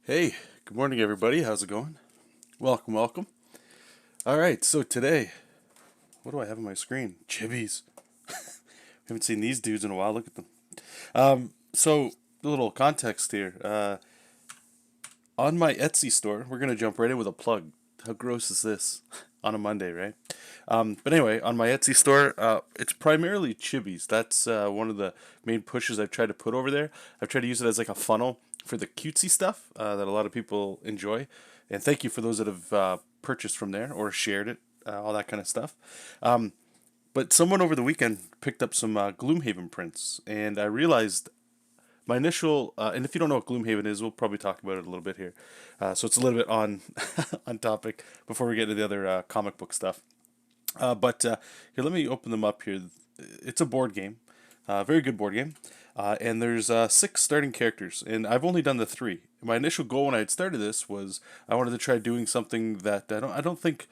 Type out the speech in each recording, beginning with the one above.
Hey, good morning, everybody. How's it going? Welcome, welcome. All right, so today, what do I have on my screen? Chibis. Haven't seen these dudes in a while. Look at them. So, a little context here. On my Etsy store, we're gonna jump right in with a plug. How gross is this on a Monday, right? But anyway, on my Etsy store, it's primarily Chibis. That's one of the main pushes I've tried to put over there. I've tried to use it as like a funnel for the cutesy stuff that a lot of people enjoy. And thank you for those that have purchased from there or shared it, all that kind of stuff. But someone over the weekend picked up some Gloomhaven prints, and I realized my initial, and if you don't know what Gloomhaven is, we'll probably talk about it a little bit here. So it's a little bit on on topic before we get into the other comic book stuff. But here, let me open them up here. It's a board game, very good board game, and there's six starting characters, and I've only done the three. My initial goal when I had started this was I wanted to try doing something that I don't think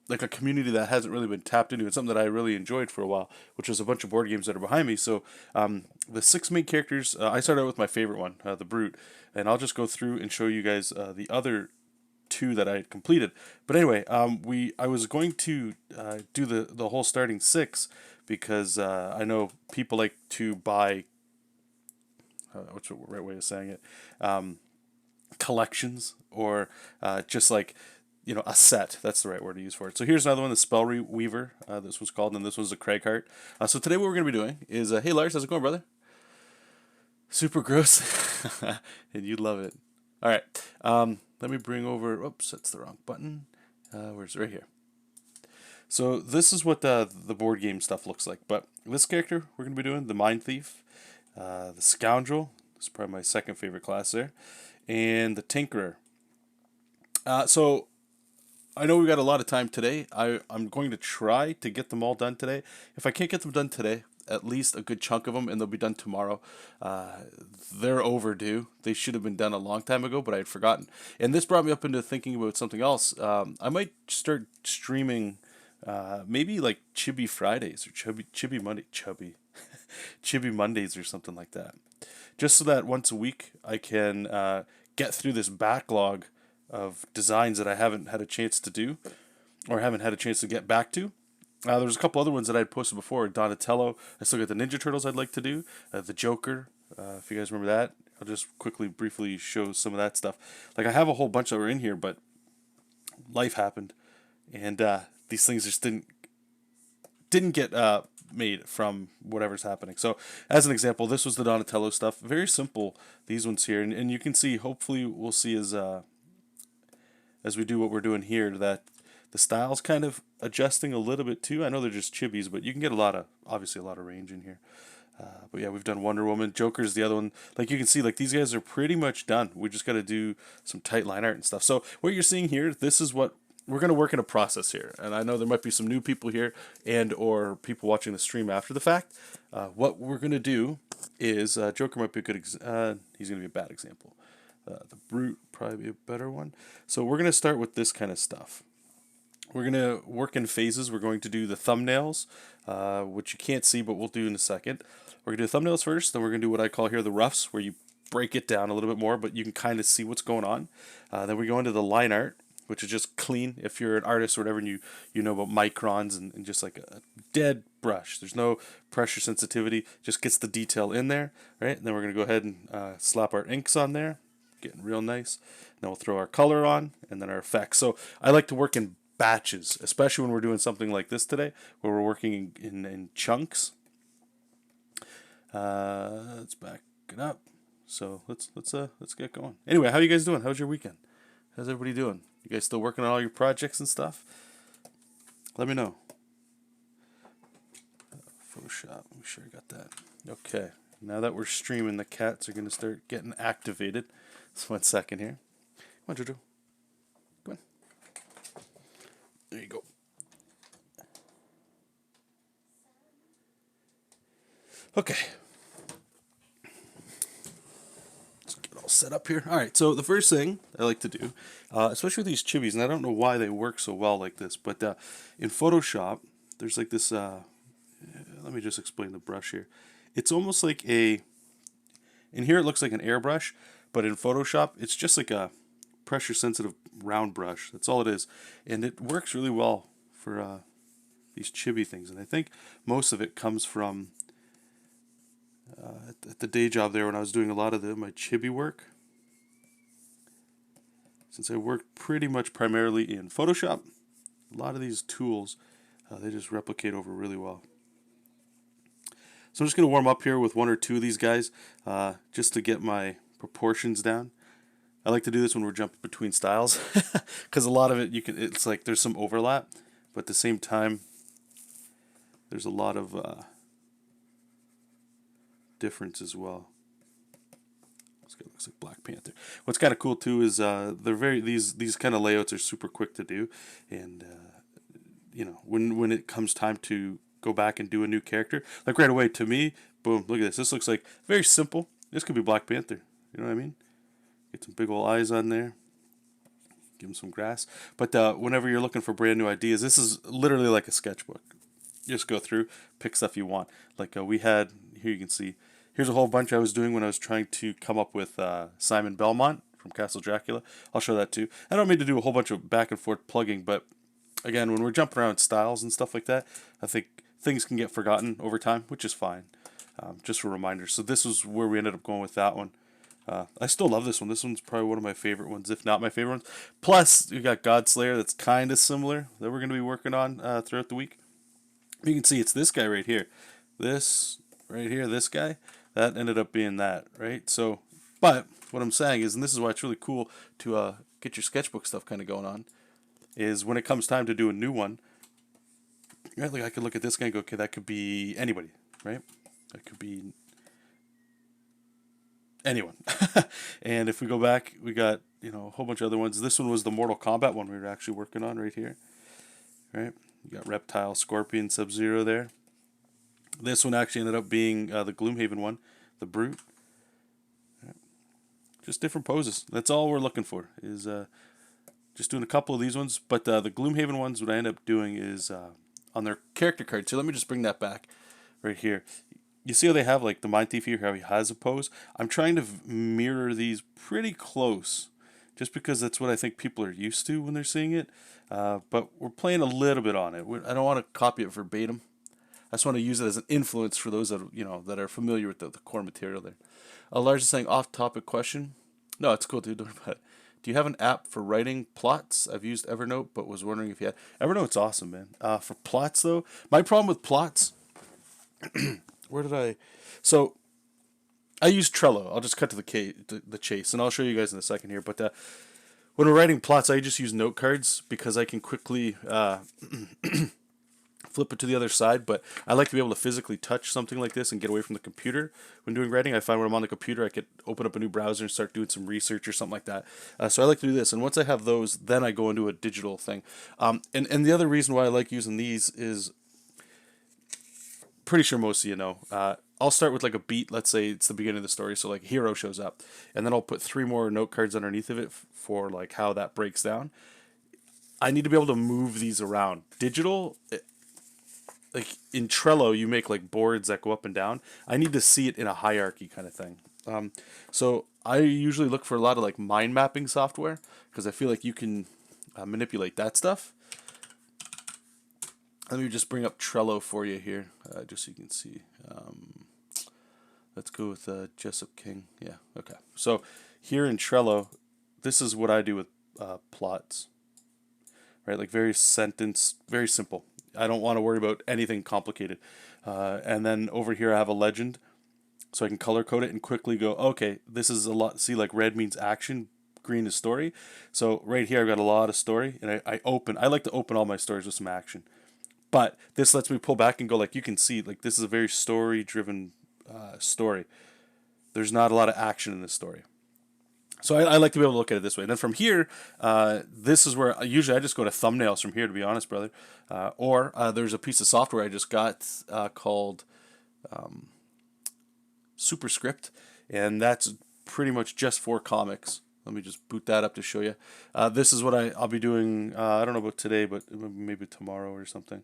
like a community that hasn't really been tapped into. It's something that I really enjoyed for a while, which was a bunch of board games that are behind me. So the six main characters, I started out with my favorite one, the Brute, and I'll just go through and show you guys the other two that I had completed. But anyway, I was going to do the whole starting six because I know people like to buy. What's the right way of saying it? Collections or just like a set. That's the right word to use for it. So here's another one, the Spell Weaver. This was called, and this was a Craighart. So today what we're going to be doing is, hey Lars, how's it going, brother? Super gross, and you love it. All right, let me bring over. Oops, that's the wrong button. Where's it? Right here? So this is what the board game stuff looks like. But this character we're going to be doing the Mind Thief, the Scoundrel. This is probably my second favorite class there, and the Tinkerer. So I know we got a lot of time today. I'm going to try to get them all done today. If I can't get them done today, at least a good chunk of them, and they'll be done tomorrow. They're overdue. They should have been done a long time ago, but I had forgotten. And this brought me up into thinking about something else. I might start streaming maybe like Chibi Fridays or Chibi Monday, Chibi Mondays or something like that. Just so that once a week I can get through this backlog of designs that I haven't had a chance to do or haven't had a chance to get back to. There's a couple other ones that I had posted before. Donatello. I still got the Ninja Turtles I'd like to do. The Joker. If you guys remember that, I'll just briefly show some of that stuff. Like I have a whole bunch that were in here, but life happened, and these things just didn't get made from whatever's happening. So, as an example, this was the Donatello stuff. Very simple. These ones here, and you can see. Hopefully, we'll see as we do what we're doing here that the style's kind of adjusting a little bit too. I know they're just chibis, but you can get obviously a lot of range in here. But yeah, we've done Wonder Woman. Joker's the other one. Like you can see, like these guys are pretty much done. We just got to do some tight line art and stuff. So what you're seeing here, this is what we're going to work in a process here. And I know there might be some new people here and or people watching the stream after the fact. What we're going to do is Joker might be a good. He's going to be a bad example. The Brute probably be a better one. So we're going to start with this kind of stuff. We're going to work in phases. We're going to do the thumbnails, which you can't see, but we'll do in a second. We're going to do thumbnails first, then we're going to do what I call here the roughs, where you break it down a little bit more, but you can kind of see what's going on. Then we go into the line art, which is just clean. If you're an artist or whatever and you know about microns and just like a dead brush. There's no pressure sensitivity, just gets the detail in there, right? And then we're going to go ahead and slap our inks on there, getting real nice. Then we'll throw our color on and then our effects. So I like to work in batches, especially when we're doing something like this today, where we're working in chunks. Let's back it up. So let's get going. Anyway, how you guys doing? How's your weekend? How's everybody doing? You guys still working on all your projects and stuff? Let me know. Photoshop. Make sure I got that. Okay. Now that we're streaming, the cats are gonna start getting activated. Just 1 second here. Come on, Jojo. Come on. There you go. Okay. Let's get all set up here. All right. So the first thing I like to do, especially with these chibis, and I don't know why they work so well like this, but in Photoshop, there's like this. Let me just explain the brush here. It's almost like in here it looks like an airbrush, but in Photoshop, it's just like a pressure sensitive round brush. That's all it is. And it works really well for these chibi things. And I think most of it comes from at the day job there when I was doing a lot of my chibi work. Since I worked pretty much primarily in Photoshop, a lot of these tools, they just replicate over really well. So I'm just going to warm up here with one or two of these guys just to get my proportions down. I like to do this when we're jumping between styles because a lot of it it's like there's some overlap, but at the same time there's a lot of difference as well. This guy looks like Black Panther. What's kind of cool too is these kind of layouts are super quick to do, and you know, when it comes time to go back and do a new character, like right away to me, boom, look at this. This looks like very simple. This could be Black Panther. You know what I mean? Get some big old eyes on there. Give him some grass. But whenever you're looking for brand new ideas, this is literally like a sketchbook. You just go through, pick stuff you want. Like we had, here you can see, here's a whole bunch I was doing when I was trying to come up with Simon Belmont from Castle Dracula. I'll show that too. I don't mean to do a whole bunch of back and forth plugging, but again, when we're jumping around styles and stuff like that, I think things can get forgotten over time, which is fine. Just for reminders. So this is where we ended up going with that one. I still love this one. This one's probably one of my favorite ones, if not my favorite ones. Plus, you got Godslayer that's kind of similar that we're going to be working on throughout the week. You can see it's this guy right here. This right here, this guy, that ended up being that, right? So, but what I'm saying is, and this is why it's really cool to get your sketchbook stuff kind of going on, is when it comes time to do a new one, right? Like I could look at this guy and go, okay, that could be anybody, right? That could be anyone. And if we go back, we got, you know, a whole bunch of other ones. This one was the Mortal Kombat one we were actually working on right here, right? You got Reptile, Scorpion, Sub-Zero there. This one actually ended up being the Gloomhaven one, the Brute. Right. Just different poses. That's all we're looking for, is just doing a couple of these ones. But the Gloomhaven ones, what I end up doing is on their character card. So let me just bring that back right here. You see how they have like the Mind Thief here, how he has a pose? I'm trying to mirror these pretty close, just because that's what I think people are used to when they're seeing it. But we're playing a little bit on it. I don't want to copy it verbatim. I just want to use it as an influence for those that, you know, that are familiar with the core material there. Lars is saying, off-topic question. No, it's cool, dude. Don't worry about it. Do you have an app for writing plots? I've used Evernote, but was wondering if you had. Evernote's awesome, man. For plots, though, my problem with plots... Where did I... So, I use Trello. I'll just cut to the chase, and I'll show you guys in a second here. But when we're writing plots, I just use note cards because I can quickly flip it to the other side. But I like to be able to physically touch something like this and get away from the computer when doing writing. I find when I'm on the computer, I could open up a new browser and start doing some research or something like that. So I like to do this. And once I have those, then I go into a digital thing. And the other reason why I like using these is... pretty sure most of you know. I'll start with like a beat. Let's say it's the beginning of the story, so like a hero shows up, and then I'll put 3 more note cards underneath of it for like how that breaks down. I need to be able to move these around. Digital, like in Trello, you make like boards that go up and down. I need to see it in a hierarchy kind of thing. So I usually look for a lot of like mind mapping software because I feel like you can manipulate that stuff. Let me just bring up Trello for you here, just so you can see. Let's go with JESOP King. Yeah, okay. So here in Trello, this is what I do with plots. Right, like very simple. I don't want to worry about anything complicated. And then over here I have a legend, so I can color code it and quickly go, okay, this is a lot. See, like red means action, green is story. So right here I've got a lot of story, and I like to open all my stories with some action. But this lets me pull back and go, like you can see, like this is a very story-driven story. There's not a lot of action in this story. So I like to be able to look at it this way. And then from here, this is where usually I just go to thumbnails from here, to be honest, brother. Or there's a piece of software I just got called Superscript, and that's pretty much just for comics. Let me just boot that up to show you. This is what I'll be doing, I don't know about today, but maybe tomorrow or something.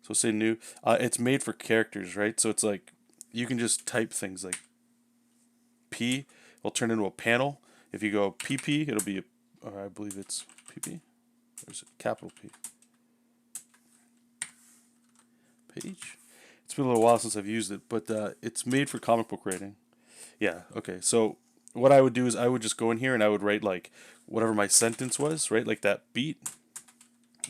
So say new. It's made for characters, right? So it's like you can just type things like P will turn into a panel. If you go PP, it'll be, or I believe it's PP, or is it capital P? Page? It's been a little while since I've used it, but it's made for comic book writing. Yeah, okay. So what I would do is I would just go in here and I would write like whatever my sentence was, right? Like that beat.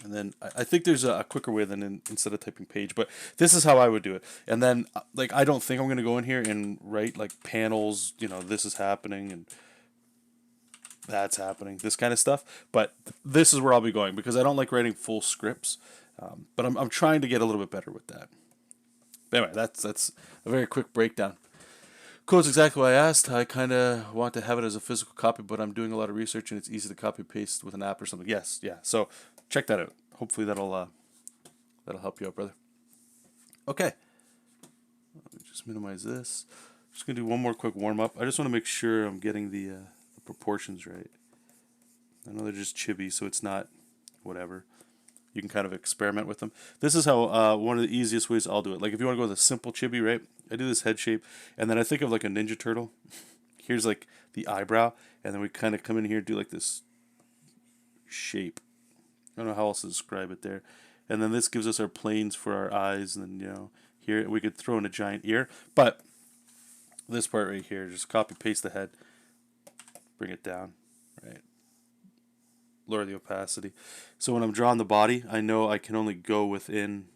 And then I think there's a quicker way than instead of typing page, but this is how I would do it. And then like I don't think I'm going to go in here and write like panels, you know, this is happening and that's happening, this kind of stuff. But this is where I'll be going because I don't like writing full scripts. But I'm trying to get a little bit better with that. But anyway, that's a very quick breakdown. Code's exactly what I asked. I kind of want to have it as a physical copy, but I'm doing a lot of research and it's easy to copy paste with an app or something. Yes, yeah. So check that out. Hopefully that'll help you out, brother. Okay. Let me just minimize this. Just gonna do one more quick warm up. I just want to make sure I'm getting the proportions right. I know they're just chibi, so it's not whatever. You can kind of experiment with them. This is how one of the easiest ways I'll do it. Like if you want to go with a simple chibi, right? I do this head shape, and then I think of like a Ninja Turtle. Here's like the eyebrow, and then we kind of come in here and do like this shape. I don't know how else to describe it there. And then this gives us our planes for our eyes, and then, you know, here we could throw in a giant ear. But this part right here, just copy paste the head, bring it down, right? Lower the opacity. So when I'm drawing the body, I know I can only go within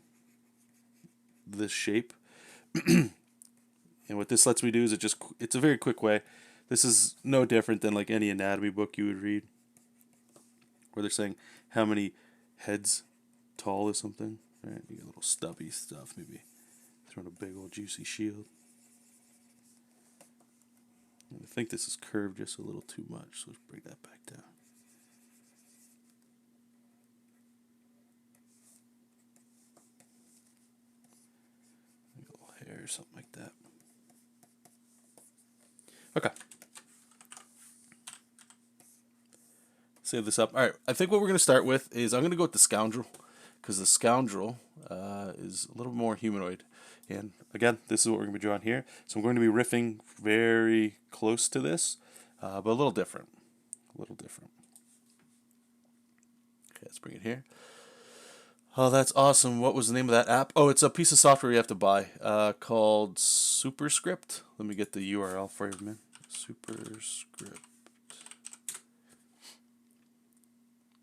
this shape. And what this lets me do is it's a very quick way. This is no different than like any anatomy book you would read, where they're saying how many heads tall is something, right? You get a little stubby stuff, maybe throwing a big old juicy shield. I think this is curved just a little too much, so let's bring that back down. Maybe a little hair or something like that. Okay. Save this up. All right, I think what we're going to start with is I'm going to go with the Scoundrel, because the Scoundrel is a little more humanoid. And again, this is what we're going to be drawing here. So I'm going to be riffing very close to this, but a little different. A little different. Okay, let's bring it here. Oh, that's awesome. What was the name of that app? Oh, it's a piece of software you have to buy called Superscript. Let me get the URL for you, man. Superscript.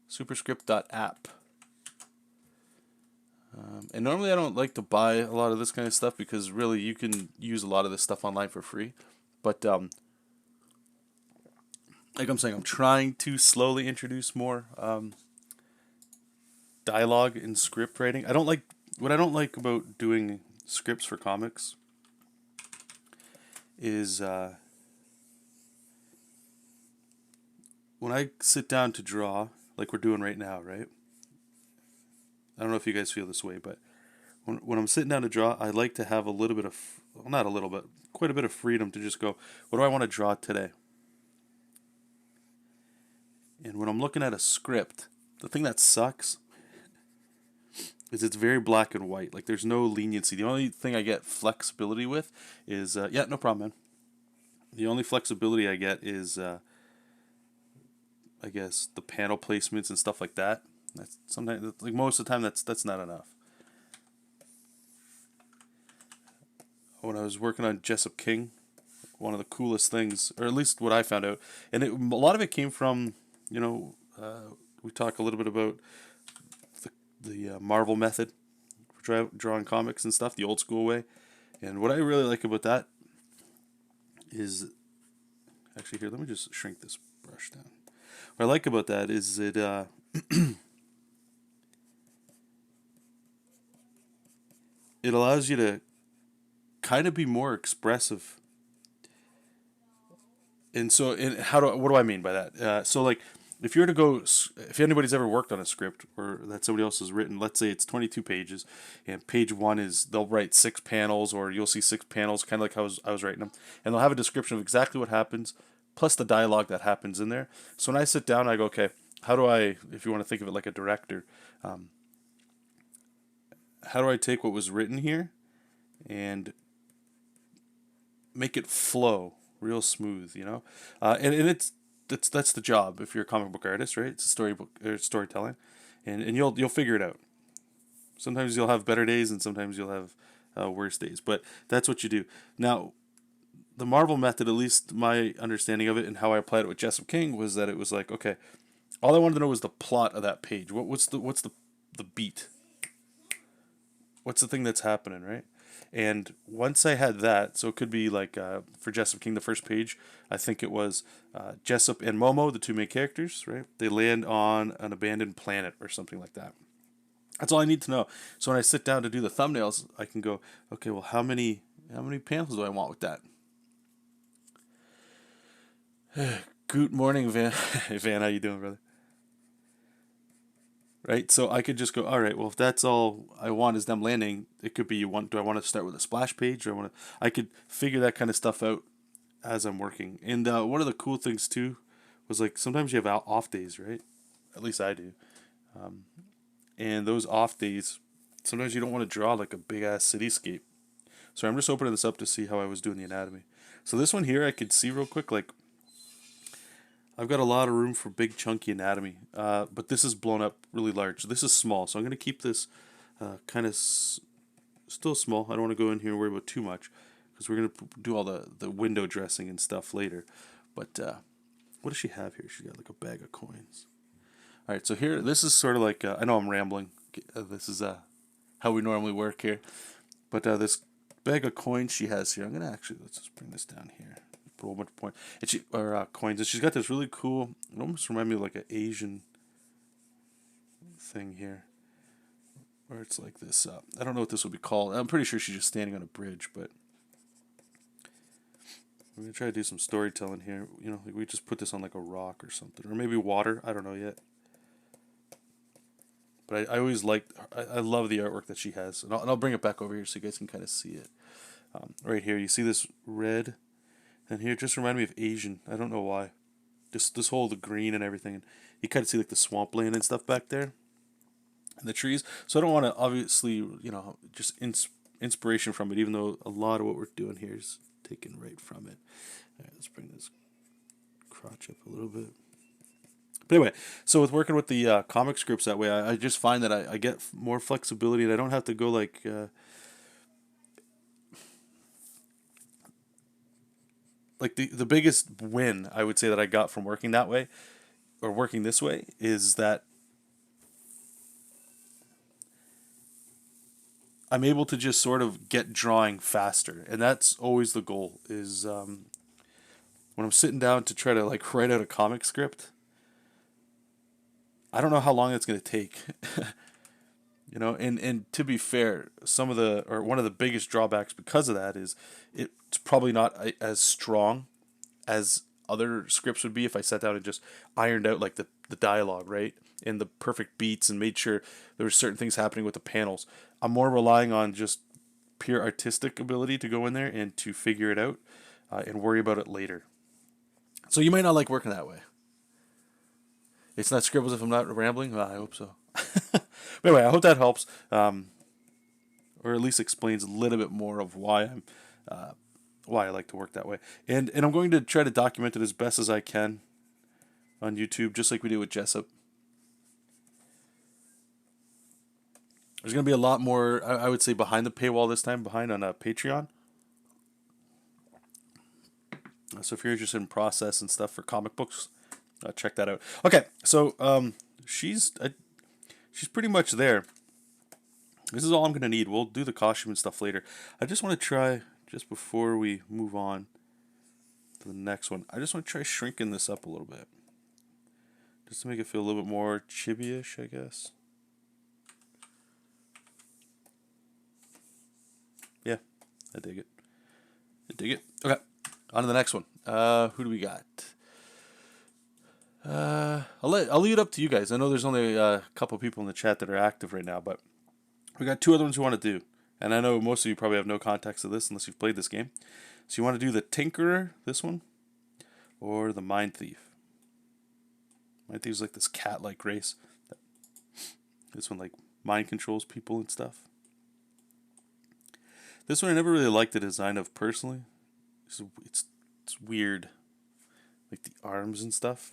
Superscript.app. And normally I don't like to buy a lot of this kind of stuff because really you can use a lot of this stuff online for free. But like I'm saying, I'm trying to slowly introduce more dialogue in script writing. What I don't like about doing scripts for comics is when I sit down to draw, like we're doing right now, right? I don't know if you guys feel this way, but when I'm sitting down to draw, I like to have a little bit of, well, not a little bit, quite a bit of freedom to just go, what do I want to draw today? And when I'm looking at a script, the thing that sucks is it's very black and white. Like there's no leniency. The only thing I get flexibility with is, yeah, no problem, man. The only flexibility I get is, I guess, the panel placements and stuff like that. That's sometimes, like most of the time, that's not enough. When I was working on Jessup King, one of the coolest things, or at least what I found out, and a lot of it came from, you know, we talk a little bit about the Marvel method for drawing comics and stuff, the old school way. And what I really like about that is, actually here, let me just shrink this brush down. What I like about that is it it allows you to kind of be more expressive. And so, what do I mean by that? So, like, if you were to go, if anybody's ever worked on a script or that somebody else has written, let's say it's 22 pages, and page one is they'll write 6 panels, or you'll see 6 panels, kind of like how I was writing them, and they'll have a description of exactly what happens, plus the dialogue that happens in there. So when I sit down, I go, okay, how do I, if you want to think of it like a director, how do I take what was written here and make it flow real smooth, you know? And it's that's the job if you're a comic book artist, right? It's a storybook or storytelling, and you'll figure it out. Sometimes you'll have better days, and sometimes you'll have worse days. But that's what you do. Now, the Marvel method, at least my understanding of it and how I applied it with Jessup King, was that it was like, okay, all I wanted to know was the plot of that page. What's the beat? What's the thing that's happening, right? And once I had that, so it could be like for Jessup King, the first page, I think it was Jessup and Momo, the two main characters, right? They land on an abandoned planet or something like that. That's all I need to know. So when I sit down to do the thumbnails, I can go, okay, well, how many panels do I want with that? Good morning, Van. Hey, Van, how you doing, brother? Right? So I could just go, all right, well, if that's all I want is them landing, it could be do I want to start with a splash page or I could figure that kind of stuff out as I'm working. And one of the cool things too was like sometimes you have off days, right? At least I do. And those off days, sometimes you don't want to draw like a big ass cityscape. So I'm just opening this up to see how I was doing the anatomy. So this one here I could see real quick, like I've got a lot of room for big chunky anatomy, but this is blown up really large. This is small, so I'm going to keep this kind of still small. I don't want to go in here and worry about too much because we're going to do all the window dressing and stuff later. But what does she have here? She's got like a bag of coins. All right, so here, this is sort of like, I know I'm rambling. This is how we normally work here. But this bag of coins she has here, I'm going to actually, let's just bring this down here. Put a whole bunch of points. Coins. And she's got this really cool, it almost reminds me of like an Asian thing here. Where it's like this, I don't know what this would be called. I'm pretty sure she's just standing on a bridge, but we're going to try to do some storytelling here. You know, like we just put this on like a rock or something. Or maybe water. I don't know yet. But I always liked, I love the artwork that she has. And I'll bring it back over here so you guys can kind of see it. Right here, you see this red? And here, it just reminded me of Asian. I don't know why. Just this whole the green and everything. And you kind of see like the swampland and stuff back there. And the trees. So I don't want to obviously, just inspiration from it, even though a lot of what we're doing here is taken right from it. All right, let's bring this crotch up a little bit. But anyway, so with working with the comic scripts that way, I just find that I get more flexibility and I don't have to go like... like the biggest win I would say that I got from working that way or working this way is that I'm able to just sort of get drawing faster, and that's always the goal is when I'm sitting down to try to like write out a comic script, I don't know how long it's going to take. And to be fair, one of the biggest drawbacks because of that is it's probably not as strong as other scripts would be if I sat down and just ironed out like the dialogue, right? And the perfect beats and made sure there were certain things happening with the panels. I'm more relying on just pure artistic ability to go in there and to figure it out and worry about it later. So you might not like working that way. It's not scribbles if I'm not rambling. Well, I hope so. But anyway, I hope that helps, or at least explains a little bit more of why I like to work that way. And I'm going to try to document it as best as I can on YouTube, just like we do with JESOP. There's going to be a lot more, I would say, behind the paywall this time, behind on Patreon. So if you're interested in process and stuff for comic books, check that out. Okay, so she's pretty much there. This is all I'm going to need. We'll do the costume and stuff later. I just want to try, just before we move on to the next one, I just want to try shrinking this up a little bit. Just to make it feel a little bit more chibi-ish, I guess. Yeah, I dig it. Okay, on to the next one. Who do we got? I'll leave it up to you guys. I know there's only a couple people in the chat that are active right now, but we got two other ones we want to do. And I know most of you probably have no context to this unless you've played this game. So you want to do the Tinkerer, this one, or the Mind Thief. Mind Thief's like this cat-like race. This one like mind controls people and stuff. This one I never really liked the design of personally. It's weird. like the arms and stuff.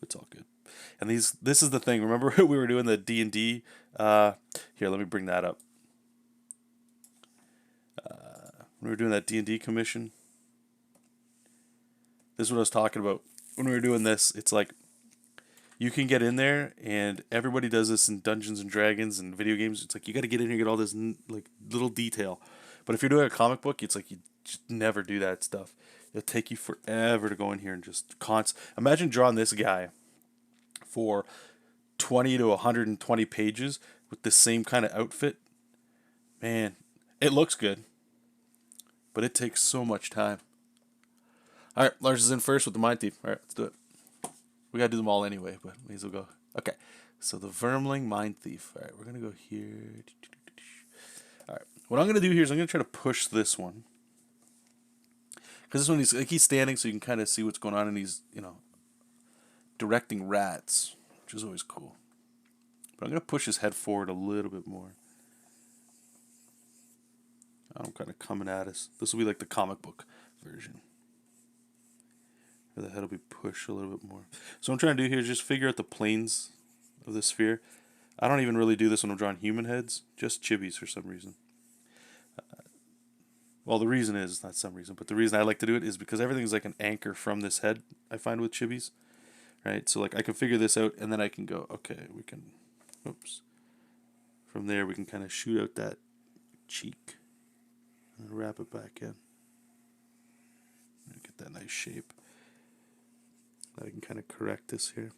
It's all good. And this is the thing. Remember we were doing the D&D? Here, let me bring that up. When we were doing that D&D commission, this is what I was talking about. When we were doing this, it's like you can get in there, and everybody does this in Dungeons and Dragons and video games. It's like you got to get in here and get all this like little detail. But if you're doing a comic book, it's like you just never do that stuff. It'll take you forever to go in here and just imagine drawing this guy for 20 to 120 pages with the same kind of outfit. Man, it looks good, but it takes so much time. All right, Lars is in first with the Mind Thief. All right, let's do it. We gotta do them all anyway, but may as well go. Okay, so the Vermling Mind Thief. All right, we're gonna go here. All right, what I'm gonna do here is I'm gonna try to push this one, because this one he's standing, so you can kind of see what's going on, and he's directing rats, which is always cool. But I'm gonna push his head forward a little bit more. I'm kind of coming at us. This will be like the comic book version. The head will be pushed a little bit more. So what I'm trying to do here is just figure out the planes of the sphere. I don't even really do this when I'm drawing human heads, just Chibis for some reason. Well, the reason is, not some reason, but the reason I like to do it is because everything's like an anchor from this head, I find with Chibis. Right? So like I can figure this out, and then I can go, okay, we can, oops. From there we can kind of shoot out that cheek and wrap it back in. Get that nice shape. I can kind of correct this here.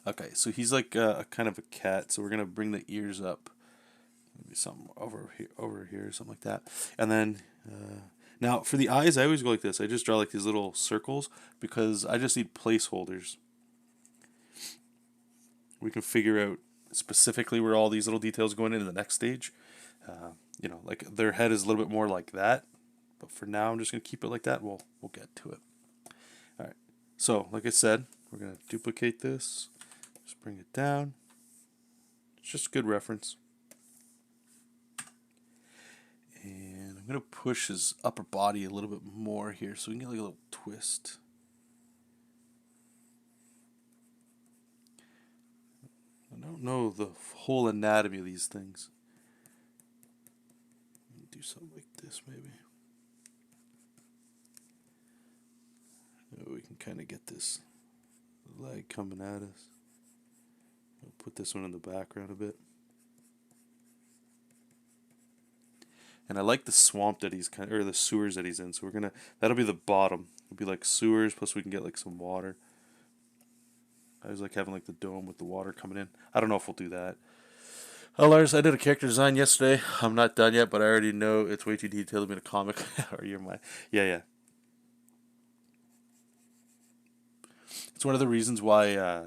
Okay, so he's like a kind of a cat, so we're gonna bring the ears up, maybe something over here, something like that. And then now for the eyes, I always go like this. I just draw like these little circles because I just need placeholders. We can figure out specifically where all these little details go in the next stage. Like their head is a little bit more like that, but for now I'm just gonna keep it like that. We'll get to it. All right. So, like I said, we're going to duplicate this, just bring it down. It's just a good reference. And I'm going to push his upper body a little bit more here so we can get like a little twist. I don't know the whole anatomy of these things. Do something like this maybe. We can kind of get this leg coming at us. I'll put this one in the background a bit. And I like the swamp that he's or the sewers that he's in. So that'll be the bottom. It'll be like sewers, plus we can get like some water. I always like having like the dome with the water coming in. I don't know if we'll do that. Oh, Lars, I did a character design yesterday. I'm not done yet, but I already know it's way too detailed to be in a comic. Or you're my... Yeah. It's one of the reasons why,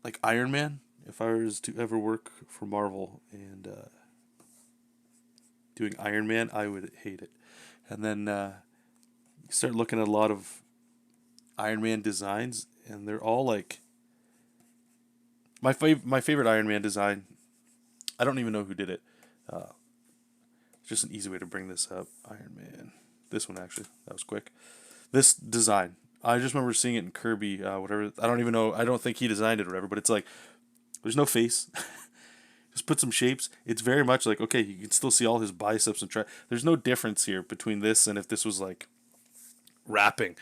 like Iron Man, if I was to ever work for Marvel and doing Iron Man, I would hate it. And then you start looking at a lot of Iron Man designs, and they're all like my favorite Iron Man design. I don't even know who did it. It's just an easy way to bring this up. Iron Man. This one actually. That was quick. This design. I just remember seeing it in Kirby, whatever. I don't even know. I don't think he designed it or whatever, but it's like, there's no face. Just put some shapes. It's very much like, okay, you can still see all his biceps and there's no difference here between this and if this was like rapping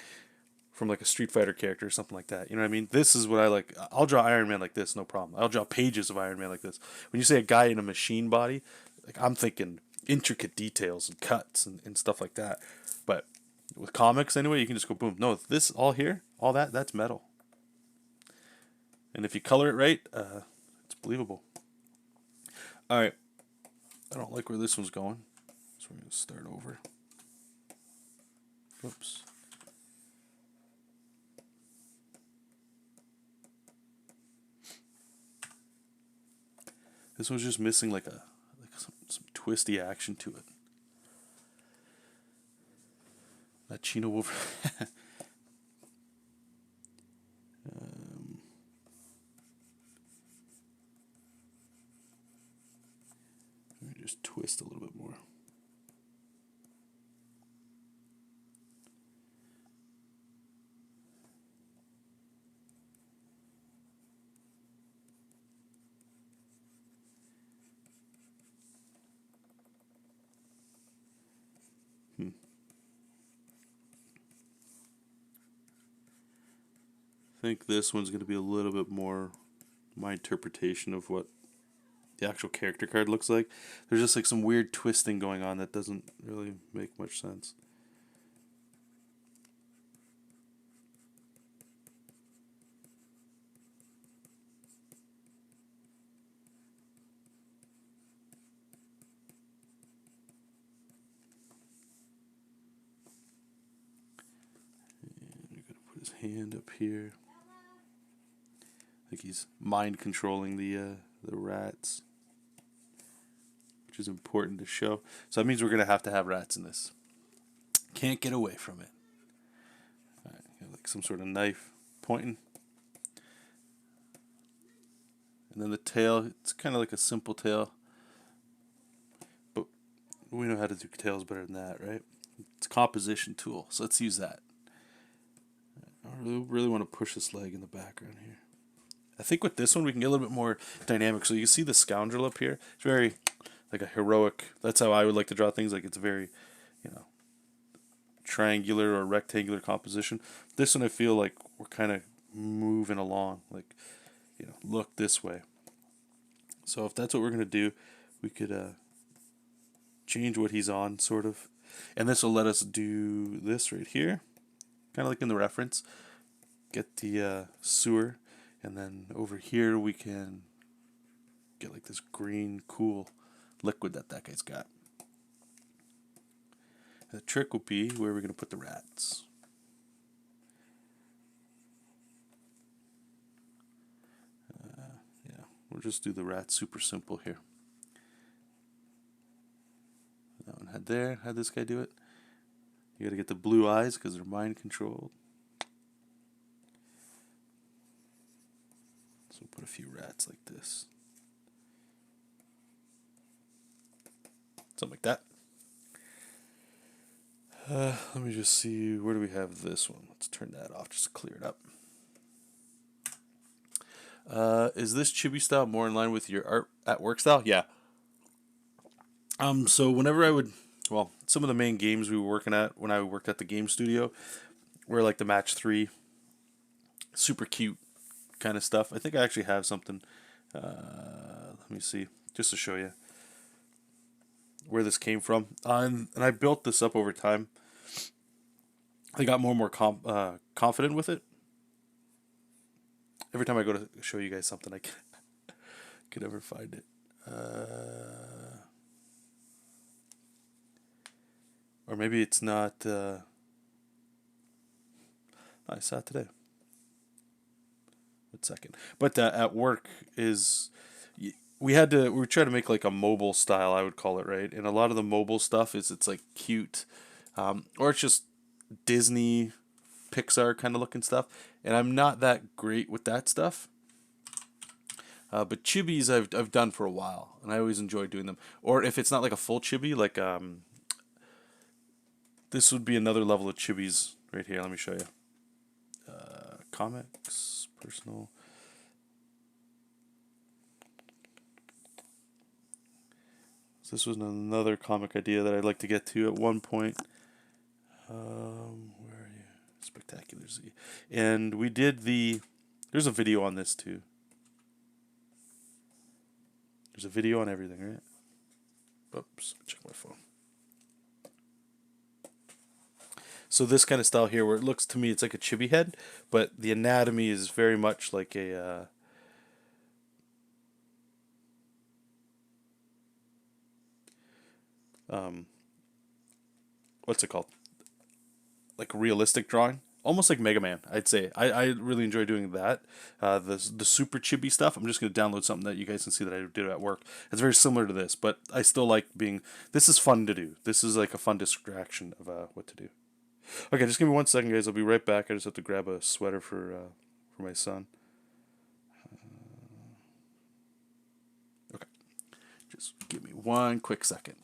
from like a Street Fighter character or something like that. You know what I mean? This is what I like. I'll draw Iron Man like this, no problem. I'll draw pages of Iron Man like this. When you say a guy in a machine body, like I'm thinking intricate details and cuts and stuff like that. But with comics, anyway, you can just go boom. No, this all here, all that's metal. And if you color it right, it's believable. All right. I don't like where this one's going, so we're going to start over. Oops. This one's just missing like some twisty action to it. That Chino Wolver. Let me just twist a little bit more. think this one's going to be a little bit more my interpretation of what the actual character card looks like. There's just like some weird twisting going on that doesn't really make much sense. And you're going to put his hand up here. Like he's mind controlling the rats, which is important to show. So that means we're going to have rats in this. Can't get away from it. All right, like some sort of knife pointing. And then the tail, it's kind of like a simple tail. But we know how to do tails better than that, right? It's a composition tool, so let's use that. I really want to push this leg in the background here. I think with this one we can get a little bit more dynamic. So you see the scoundrel up here? It's very like a heroic. That's how I would like to draw things. Like it's very, triangular or rectangular composition. This one I feel like we're kind of moving along. Like, look this way. So if that's what we're going to do, we could change what he's on, sort of. And this will let us do this right here. Kind of like in the reference. Get the sewer. And then over here we can get like this green, cool liquid that guy's got. And the trick will be where we're going to put the rats. We'll just do the rats super simple here. That one had this guy do it. You got to get the blue eyes because they're mind controlled. So we'll put a few rats like this. Something like that. Let me just see, where do we have this one? Let's turn that off just to clear it up. Is this chibi style more in line with your art at work style? Yeah. So whenever some of the main games we were working at when I worked at the game studio were like the Match 3, super cute kind of stuff. I think I actually have something. Let me see, just to show you where this came from. And I built this up over time. I got more and more confident with it. Every time I go to show you guys something, I can never find it. Or maybe it's not. I saw it today. 1 second. But at work we were trying to make like a mobile style, I would call it, right? And a lot of the mobile stuff it's like cute, or it's just Disney, Pixar kind of looking stuff. And I'm not that great with that stuff. But chibis I've done for a while, and I always enjoy doing them. Or if it's not like a full chibi, like this would be another level of chibis right here. Let me show you. Comics, personal. So this was another comic idea that I'd like to get to at one point. Where are you? Spectacular Z. And we did there's a video on this too. There's a video on everything, right? Oops, check my phone. So this kind of style here, where it looks to me, it's like a chibi head, but the anatomy is very much like a what's it called? Like realistic drawing, almost like Mega Man, I'd say. I really enjoy doing that. The super chibi stuff. I'm just going to download something that you guys can see that I did at work. It's very similar to this, but I still like being. This is fun to do. This is like a fun distraction of what to do. Okay, just give me 1 second, guys. I'll be right back. I just have to grab a sweater for my son. Okay, just give me 1 quick second.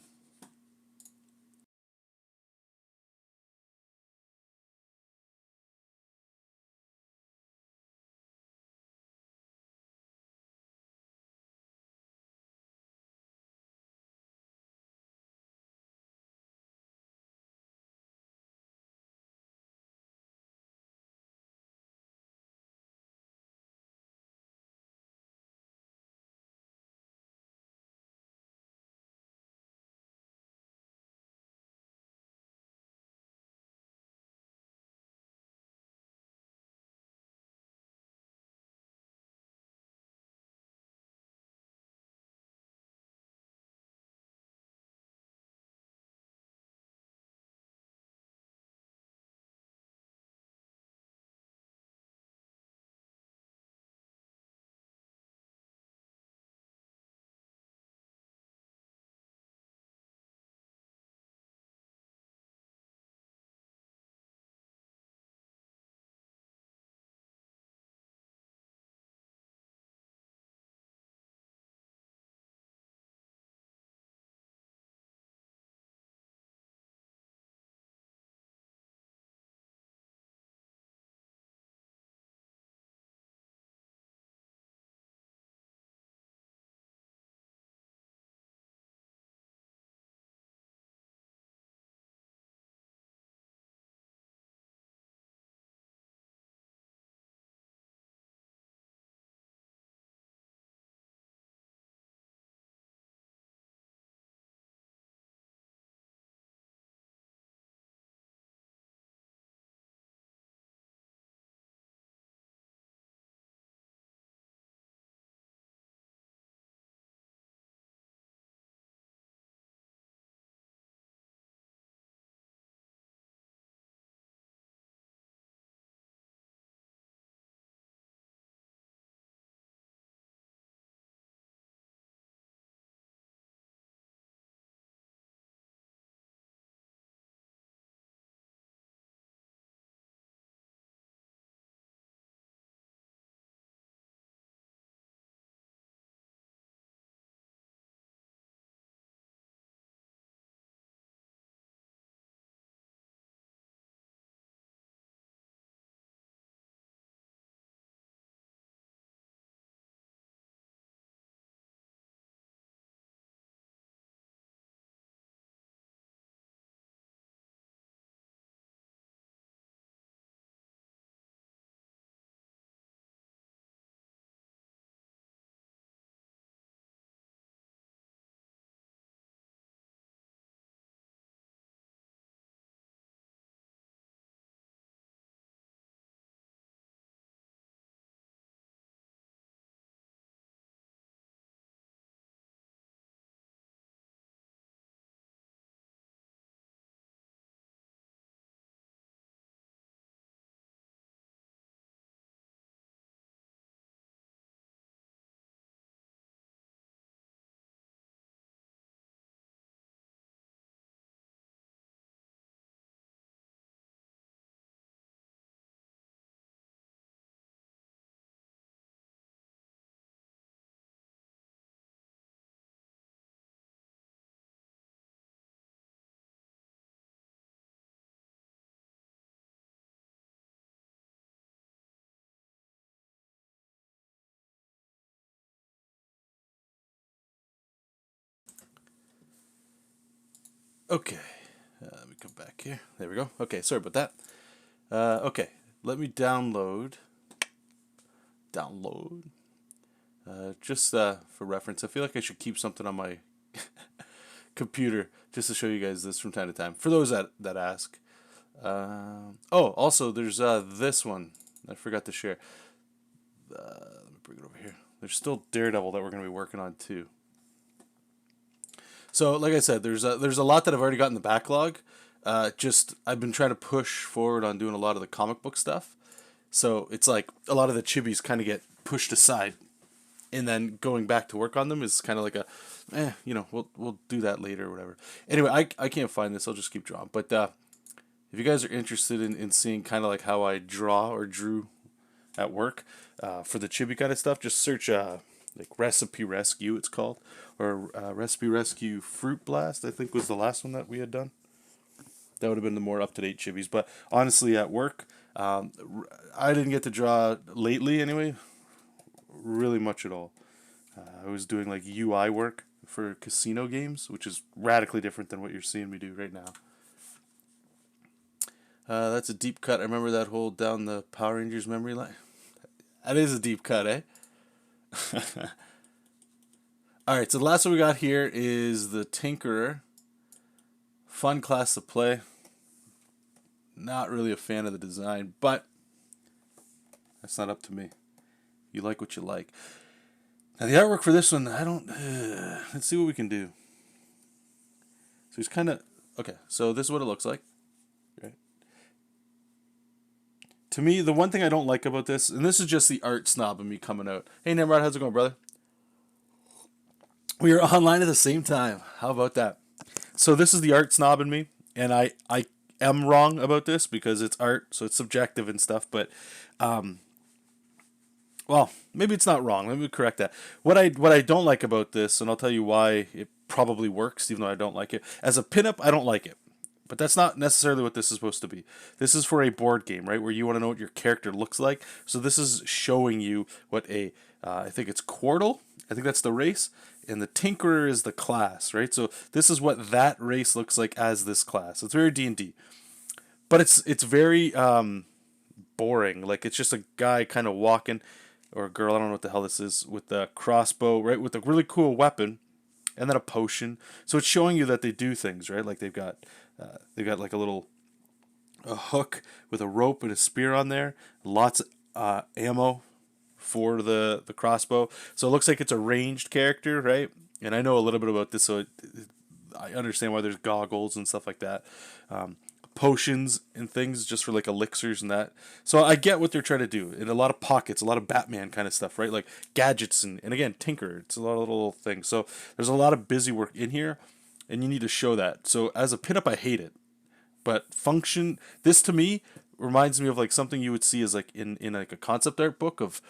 Okay, let me come back here. There we go. Okay, sorry about that. Okay, let me download. Just for reference, I feel like I should keep something on my computer just to show you guys this from time to time. For those that ask. Oh, also, there's this one. I forgot to share. Let me bring it over here. There's still Daredevil that we're going to be working on too. So, like I said, there's a lot that I've already got in the backlog. Just I've been trying to push forward on doing a lot of the comic book stuff. So it's like a lot of the chibis kind of get pushed aside, and then going back to work on them is kind of like a, we'll do that later or whatever. Anyway, I can't find this. I'll just keep drawing. But if you guys are interested in seeing kind of like how I draw or drew at work for the chibi kind of stuff, just search like Recipe Rescue, it's called, or Recipe Rescue Fruit Blast, I think was the last one that we had done. That would have been the more up-to-date chibis. But honestly, at work, I didn't get to draw lately anyway, really much at all. I was doing like UI work for casino games, which is radically different than what you're seeing me do right now. That's a deep cut. I remember that hole down the Power Rangers memory line. That is a deep cut, eh? Alright, so the last one we got here is the Tinkerer. Fun class to play. Not really a fan of the design, but that's not up to me. You like what you like. Now the artwork for this one, I don't... let's see what we can do. So he's kind of... Okay, so this is what it looks like. Right. To me, the one thing I don't like about this, and this is just the art snob of me coming out. Hey, Nimrod, how's it going, brother? We are online at the same time. How about that? So this is the art snob in me, and I am wrong about this because it's art, so it's subjective and stuff, but... well, maybe it's not wrong. Let me correct that. What I don't like about this, and I'll tell you why it probably works, even though I don't like it. As a pinup, I don't like it. But that's not necessarily what this is supposed to be. This is for a board game, right, where you want to know what your character looks like. So this is showing you what a, I think it's Quartle. I think that's the race. And the Tinkerer is the class, right? So this is what that race looks like as this class. It's very D&D. But it's very boring. Like, it's just a guy kind of walking, or a girl, I don't know what the hell this is, with the crossbow, right, with a really cool weapon, and then a potion. So it's showing you that they do things, right? Like they've got like a hook with a rope and a spear on there, lots of ammo for the crossbow. So it looks like it's a ranged character, right? And I know a little bit about this, so I understand why there's goggles and stuff like that. Potions and things just for like elixirs and that. So I get what they're trying to do. And a lot of pockets, a lot of Batman kind of stuff, right? Like gadgets and again, Tinker. It's a lot of little things. So there's a lot of busy work in here, and you need to show that. So as a pinup, I hate it. But function, this to me reminds me of like something you would see as like in like a concept art book of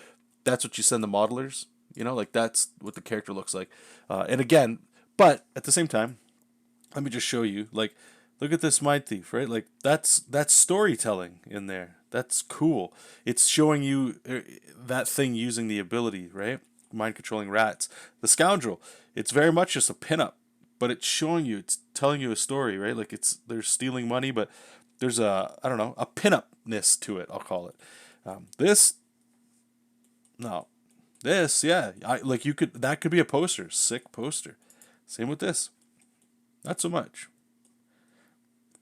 that's what you send the modelers. You know, like that's what the character looks like. And again, but at the same time, let me just show you, like, look at this Mind Thief, right? Like, that's storytelling in there. That's cool. It's showing you that thing using the ability, right? Mind controlling rats. The Scoundrel, it's very much just a pinup, but it's showing you, it's telling you a story, right? Like, they're stealing money, but there's a pinupness to it, I'll call it. Yeah, that could be a poster, sick poster. Same with this. Not so much.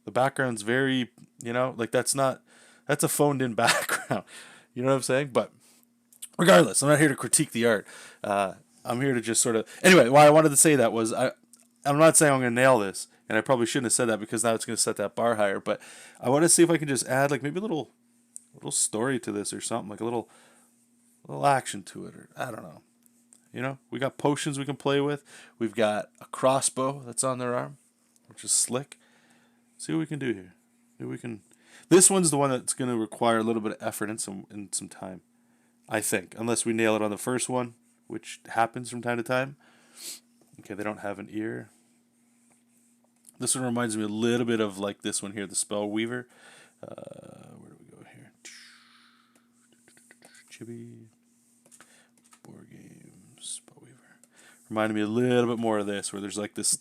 The background's very, like that's a phoned in background. You know what I'm saying? But regardless, I'm not here to critique the art. I'm here to just sort of, anyway, why I wanted to say that was, I'm not saying I'm going to nail this, and I probably shouldn't have said that because now it's going to set that bar higher, but I want to see if I can just add like maybe a little story to this or something, like a little action to it, or I don't know. We got potions we can play with. We've got a crossbow that's on their arm, which is slick. See what we can do here. Maybe we can. This one's the one that's going to require a little bit of effort and some time, I think, unless we nail it on the first one, which happens from time to time. Okay, they don't have an ear. This one reminds me a little bit of like this one here, the Spell Weaver. Where do we go here? Chibi. Board game, Spell Weaver. Reminded me a little bit more of this, where there's like this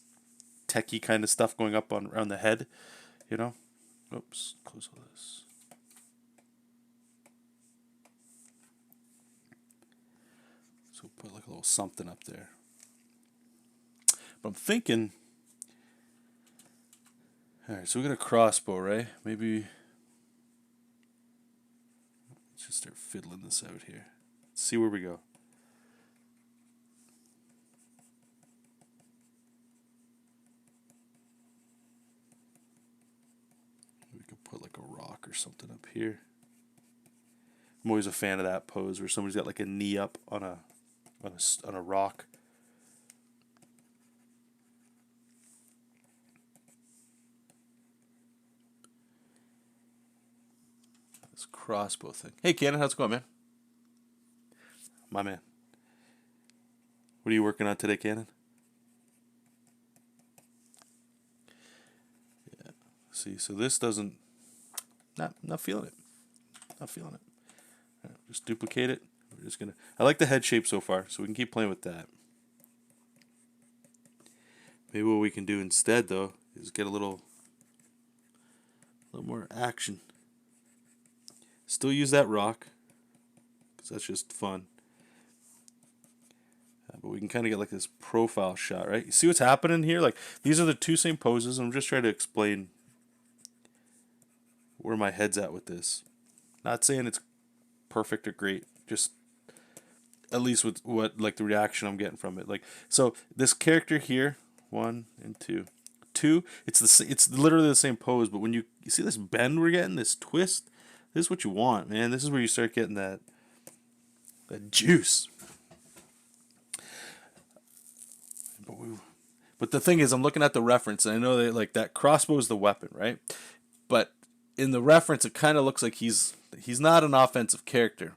techie kind of stuff going up on around the head, you know. Oops, close all this. So put like a little something up there. But I'm thinking, all right, so we got a crossbow, right? Maybe let's just start fiddling this out here. Let's see where we go. We could put like a rock or something up here. I'm always a fan of that pose where somebody's got like a knee up on a rock. This crossbow thing. Hey, Cannon, how's it going, man? My man. What are you working on today, Cannon? Yeah. See, so this doesn't. Not feeling it. Not feeling it. All right, just duplicate it. We're just gonna. I like the head shape so far, so we can keep playing with that. Maybe what we can do instead, though, is get a little more action. Still use that rock, because that's just fun. But we can kind of get like this profile shot, right? You see what's happening here? Like, these are the two same poses. I'm just trying to explain where my head's at with this. Not saying it's perfect or great, just at least with what, like, the reaction I'm getting from it. Like, so this character here, 1 and 2. 2, it's literally the same pose, but when you see this bend we're getting, this twist, this is what you want, man. This is where you start getting that juice. But the thing is, I'm looking at the reference, and I know that like that crossbow is the weapon, right? But in the reference, it kind of looks like he's not an offensive character,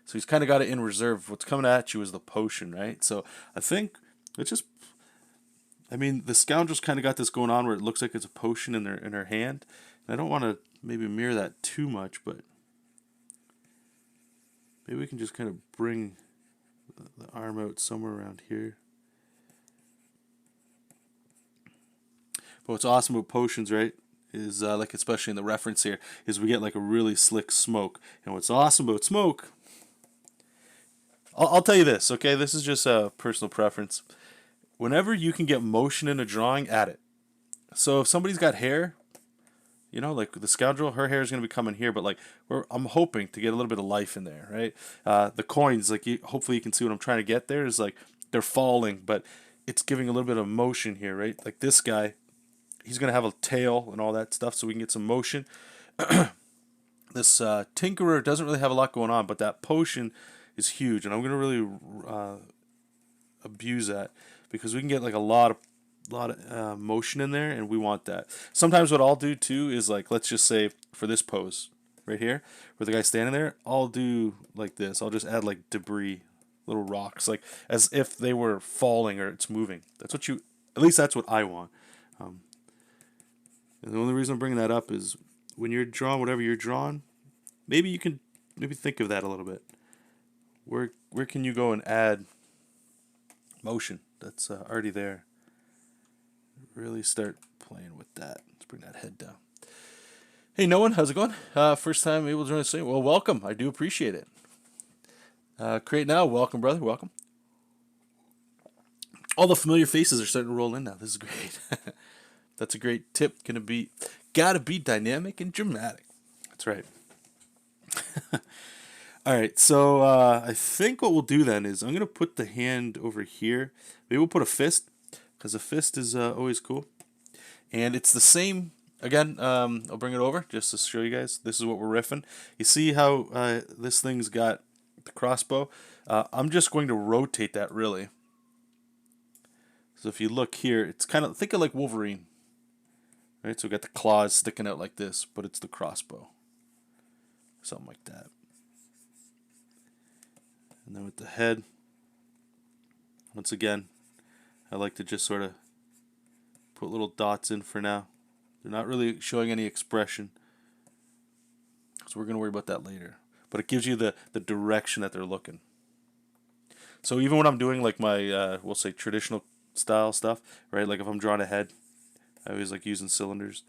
so he's kind of got it in reserve. What's coming at you is the potion, right? So I think it's just, I mean, the scoundrel's kind of got this going on where it looks like it's a potion in her hand. And I don't want to maybe mirror that too much, but maybe we can just kind of bring the arm out somewhere around here. But what's awesome about potions, right, is like especially in the reference here, is we get like a really slick smoke. And what's awesome about smoke, I'll tell you this, okay? This is just a personal preference. Whenever you can get motion in a drawing, add it. So if somebody's got hair, you know, like the scoundrel, her hair is going to be coming here, but like I'm hoping to get a little bit of life in there, right? The coins, like hopefully you can see what I'm trying to get there, is like they're falling, but it's giving a little bit of motion here, right? Like this guy, he's going to have a tail and all that stuff, so we can get some motion. This Tinkerer doesn't really have a lot going on, but that potion is huge, and I'm going to really abuse that, because we can get like a lot of motion in there, and we want that. Sometimes what I'll do too is, like, let's just say for this pose right here, where the guy's standing there, I'll do like this. I'll just add like debris, little rocks, like as if they were falling or it's moving. That's what you, at least that's what I want. And the only reason I'm bringing that up is when you're drawing whatever you're drawing, maybe you can think of that a little bit. Where can you go and add motion that's already there? Really start playing with that. Let's bring that head down. Hey, no one, how's it going? First time able to join us. Well, welcome. I do appreciate it. Create now. Welcome, brother. Welcome. All the familiar faces are starting to roll in now. This is great. That's a great tip. Gotta be dynamic and dramatic. That's right. All right, so I think what we'll do then is I'm gonna put the hand over here. Maybe we'll put a fist, because a fist is always cool. And it's the same. Again, I'll bring it over just to show you guys. This is what we're riffing. You see how this thing's got the crossbow? I'm just going to rotate that, really. So if you look here, it's kind of, think of like Wolverine. Right, so we got the claws sticking out like this, but it's the crossbow. Something like that. And then with the head, once again, I like to just sort of put little dots in for now. They're not really showing any expression, so we're going to worry about that later. But it gives you the direction that they're looking. So even when I'm doing like my, we'll say traditional style stuff, right? Like if I'm drawing a head, I always like using cylinders.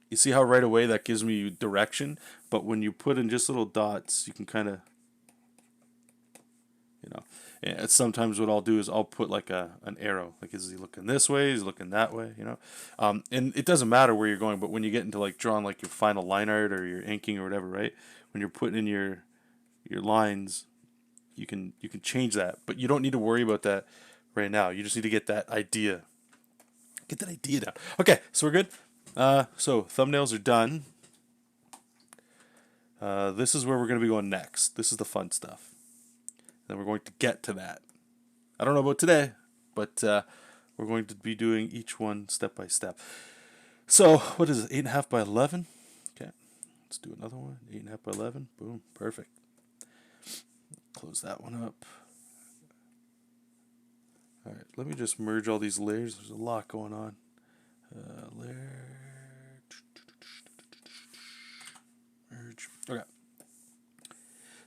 You see how right away that gives me direction, but when you put in just little dots, you can kind of, you know, and sometimes what I'll do is I'll put like an arrow, like is he looking this way, is he looking that way, you know, and it doesn't matter where you're going, but when you get into like drawing like your final line art or your inking or whatever, right, when you're putting in your lines, you can change that, but you don't need to worry about that right now. You just need to get that idea. Get that idea down. Okay, so we're good. So thumbnails are done. This is where we're going to be going next. This is the fun stuff. Then we're going to get to that. I don't know about today, but we're going to be doing each one step by step. So what is it? 8.5 by 11. Okay, let's do another one. 8.5 by 11. Boom, perfect. Close that one up. All right, let me just merge all these layers. There's a lot going on. Layer. Merge. Okay.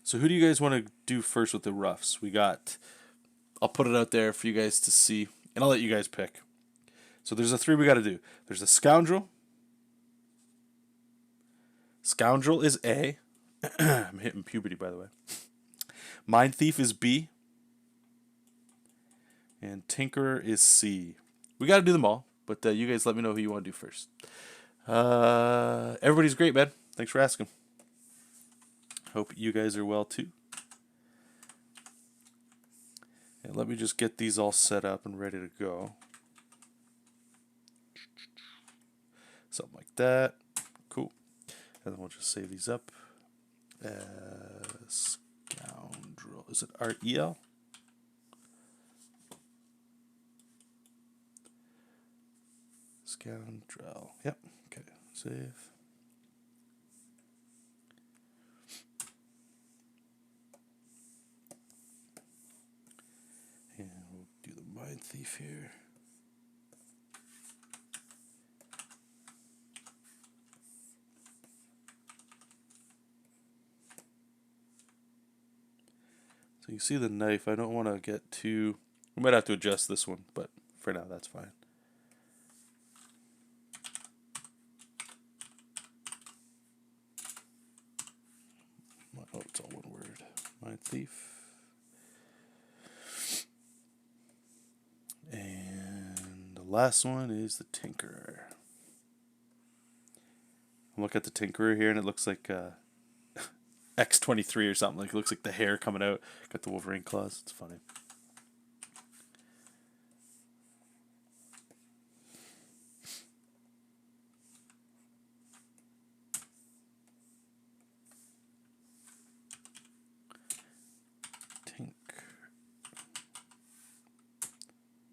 So who do you guys want to do first with the roughs? I'll put it out there for you guys to see, and I'll let you guys pick. So there's the 3 we got to do. There's the scoundrel. Scoundrel is A. I'm hitting puberty, by the way. Mind thief is B. And tinkerer is C. We got to do them all, but you guys let me know who you want to do first. Everybody's great, man. Thanks for asking. Hope you guys are well too. And let me just get these all set up and ready to go. Something like that. Cool. And then we'll just save these up. Scoundrel. Is it R-E-L? Scoundrel. Yep. Okay. Save. And we'll do the mind thief here. So you see the knife. I don't want to get too... We might have to adjust this one, but for now that's fine. Oh, it's all one word. Mind thief. And the last one is the tinkerer. Look at the tinkerer here, and it looks like X-23 or something. Like it looks like the hair coming out. Got the Wolverine claws. It's funny.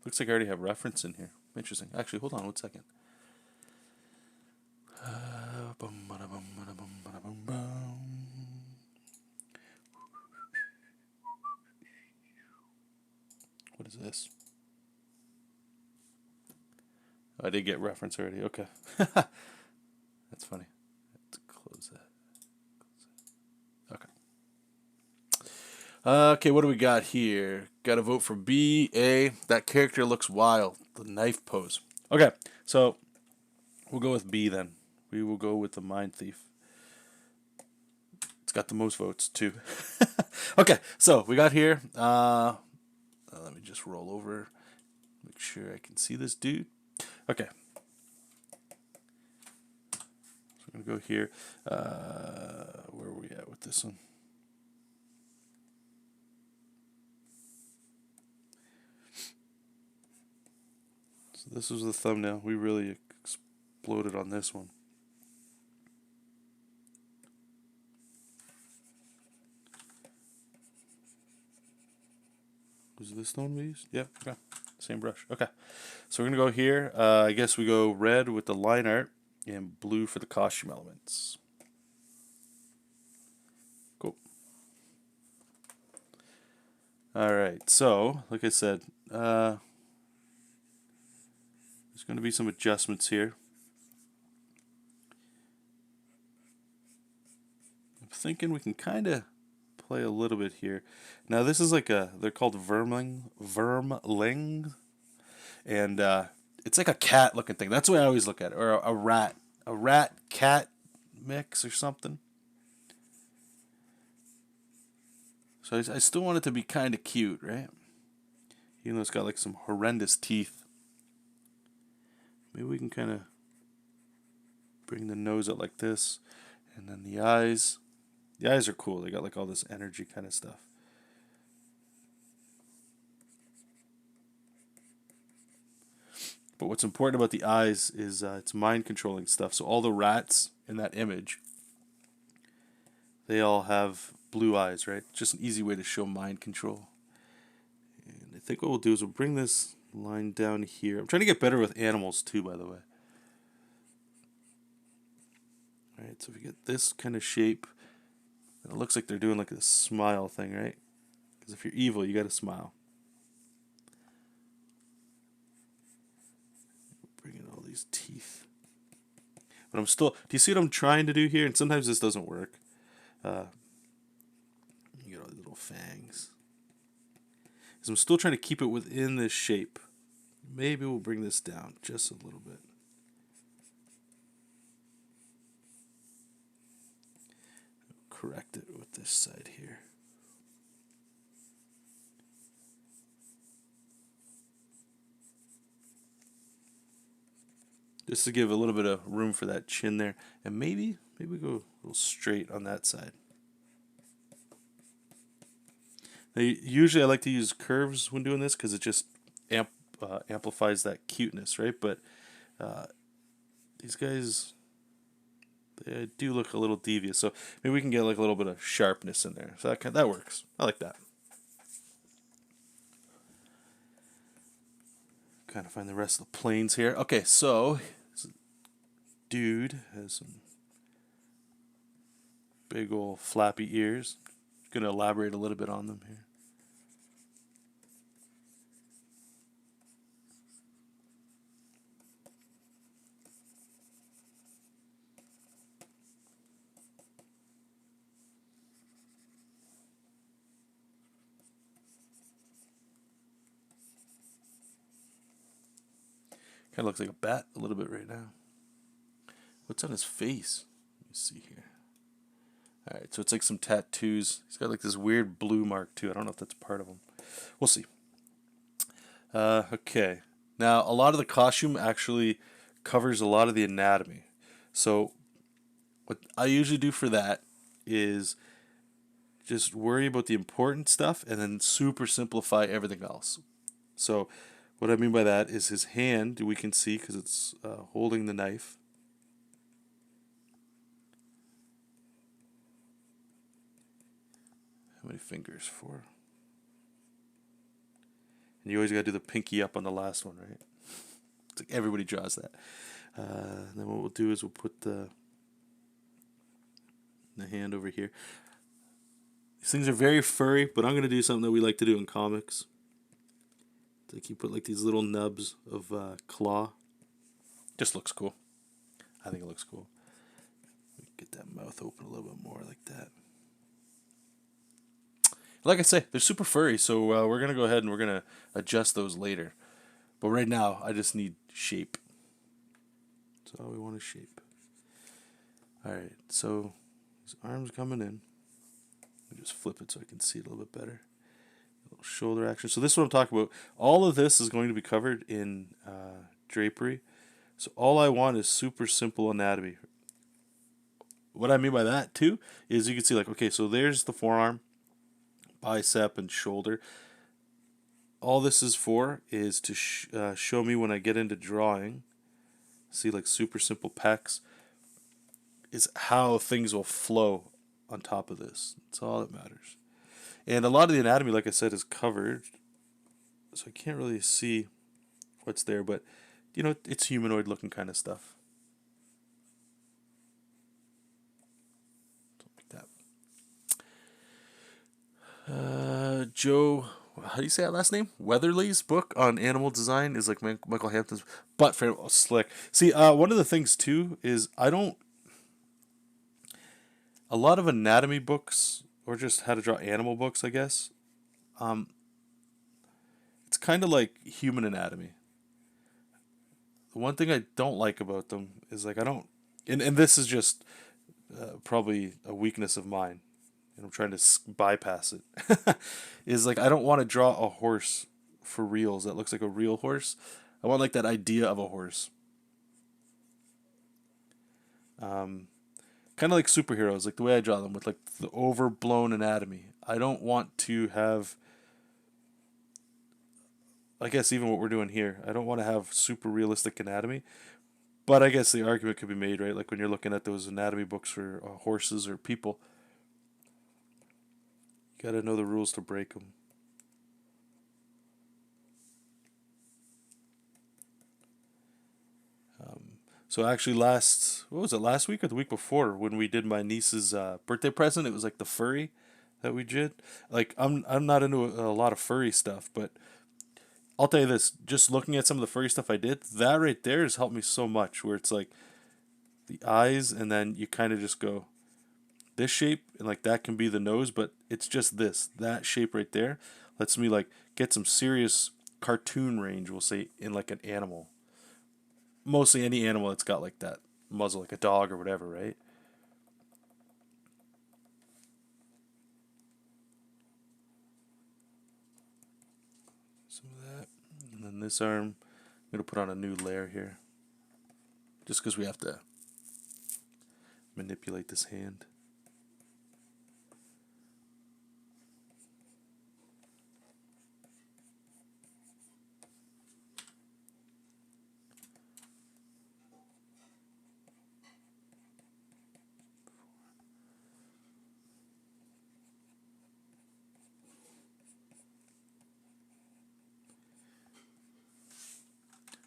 Looks like I already have reference in here. Interesting. Actually, hold on 1 second. What is this? Oh, I did get reference already. Okay. That's funny. Let's close that. Okay. Okay, what do we got here? Got to vote for B, A. That character looks wild. The knife pose. Okay, so we'll go with B then. We will go with the mind thief. It's got the most votes too. Okay, so we got here. Let me just roll over. Make sure I can see this dude. Okay. So I'm going to go here. Where are we at with this one? So this was the thumbnail. We really exploded on this one. Was this the one we used? Yep. Okay. Same brush. Okay. So we're going to go here. I guess we go red with the line art and blue for the costume elements. Cool. Alright. So, like I said, there's going to be some adjustments here. I'm thinking we can kind of play a little bit here. Now this is like they're called vermling, and It's like a cat looking thing. That's the way I always look at it. Or a rat cat mix or something. So I still want it to be kind of cute, right? Even though it's got like some horrendous teeth. Maybe we can kind of bring the nose out like this. And then the eyes. The eyes are cool. They got like all this energy kind of stuff. But what's important about the eyes is it's mind controlling stuff. So all the rats in that image, they all have blue eyes, right? Just an easy way to show mind control. And I think what we'll do is we'll bring this line down here. I'm trying to get better with animals too, by the way. Alright, so if we get this kind of shape, it looks like they're doing like a smile thing, right? Because if you're evil, you gotta smile. Bring in all these teeth. But I'm still... Do you see what I'm trying to do here? And sometimes this doesn't work. You get all these little fangs. Because I'm still trying to keep it within this shape. Maybe we'll bring this down just a little bit. Correct it with this side here. Just to give a little bit of room for that chin there. And maybe we go a little straight on that side. Now, usually I like to use curves when doing this because it just amplifies that cuteness, right? But these guys, they do look a little devious. So maybe we can get like a little bit of sharpness in there. So that works. I like that. Kind of find the rest of the planes here. Okay, so this dude has some big old flappy ears. Going to elaborate a little bit on them here. Kind of looks like a bat a little bit right now. What's on his face? Let me see here. Alright, so it's like some tattoos. He's got like this weird blue mark too. I don't know if that's part of him. We'll see. Okay. Now, a lot of the costume actually covers a lot of the anatomy. So, what I usually do for that is just worry about the important stuff and then super simplify everything else. So, what I mean by that is his hand, we can see because it's holding the knife. How many fingers? 4. And you always got to do the pinky up on the last one, right? It's like everybody draws that. Then what we'll do is we'll put the hand over here. These things are very furry, but I'm going to do something that we like to do in comics. Like you put like these little nubs of claw. Just looks cool. I think it looks cool. Get that mouth open a little bit more like that. Like I say, they're super furry, so we're going to go ahead and we're going to adjust those later. But right now, I just need shape. That's all we want is shape. Alright, so his arm's coming in. Let me just flip it so I can see it a little bit better. Shoulder action. So this is what I'm talking about. All of this is going to be covered in drapery. So all I want is super simple anatomy. What I mean by that too is you can see like, okay, so there's the forearm, bicep, and shoulder. All this is for is to show me when I get into drawing, see like super simple pecs, is how things will flow on top of this. That's all that matters. And a lot of the anatomy, like I said, is covered, so I can't really see what's there, but, you know, it's humanoid looking kind of stuff. Something like that. Joe, how do you say that last name? Weatherly's book on animal design is like Michael Hampton's, but for slick. See, one of the things, too, is a lot of anatomy books, or just how to draw animal books, I guess. It's kind of like human anatomy. the one thing I don't like about them is like I don't, and this is just probably a weakness of mine, and I'm trying to bypass it. Is like I don't want to draw a horse for reals that looks like a real horse. I want like that idea of a horse. Kind of like superheroes, like the way I draw them with like the overblown anatomy. I don't want to have, I guess even what we're doing here, I don't want to have super realistic anatomy. But I guess the argument could be made, right? Like when you're looking at those anatomy books for horses or people, you got to know the rules to break them. So actually, what was it? Last week or the week before, when we did my niece's birthday present, it was like the furry that we did. Like I'm not into a lot of furry stuff, but I'll tell you this: just looking at some of the furry stuff I did, that right there has helped me so much. Where it's like the eyes, and then you kind of just go this shape, and like that can be the nose, but it's just that shape right there lets me like get some serious cartoon range. We'll say in like an animal, mostly any animal that's got like that muzzle, like a dog or whatever, right? Some of that, and then this arm, I'm gonna put on a new layer here, just because we have to manipulate this hand.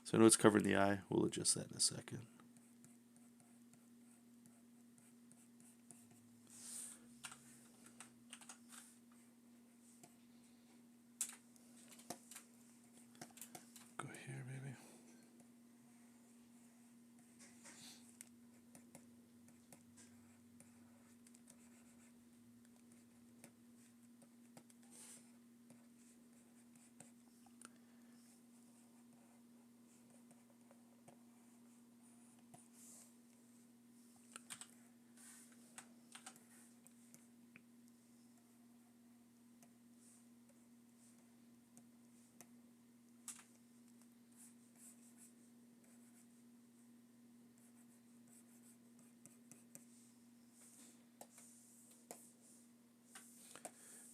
So I know it's covering the eye. We'll adjust that in a second. Go here, maybe.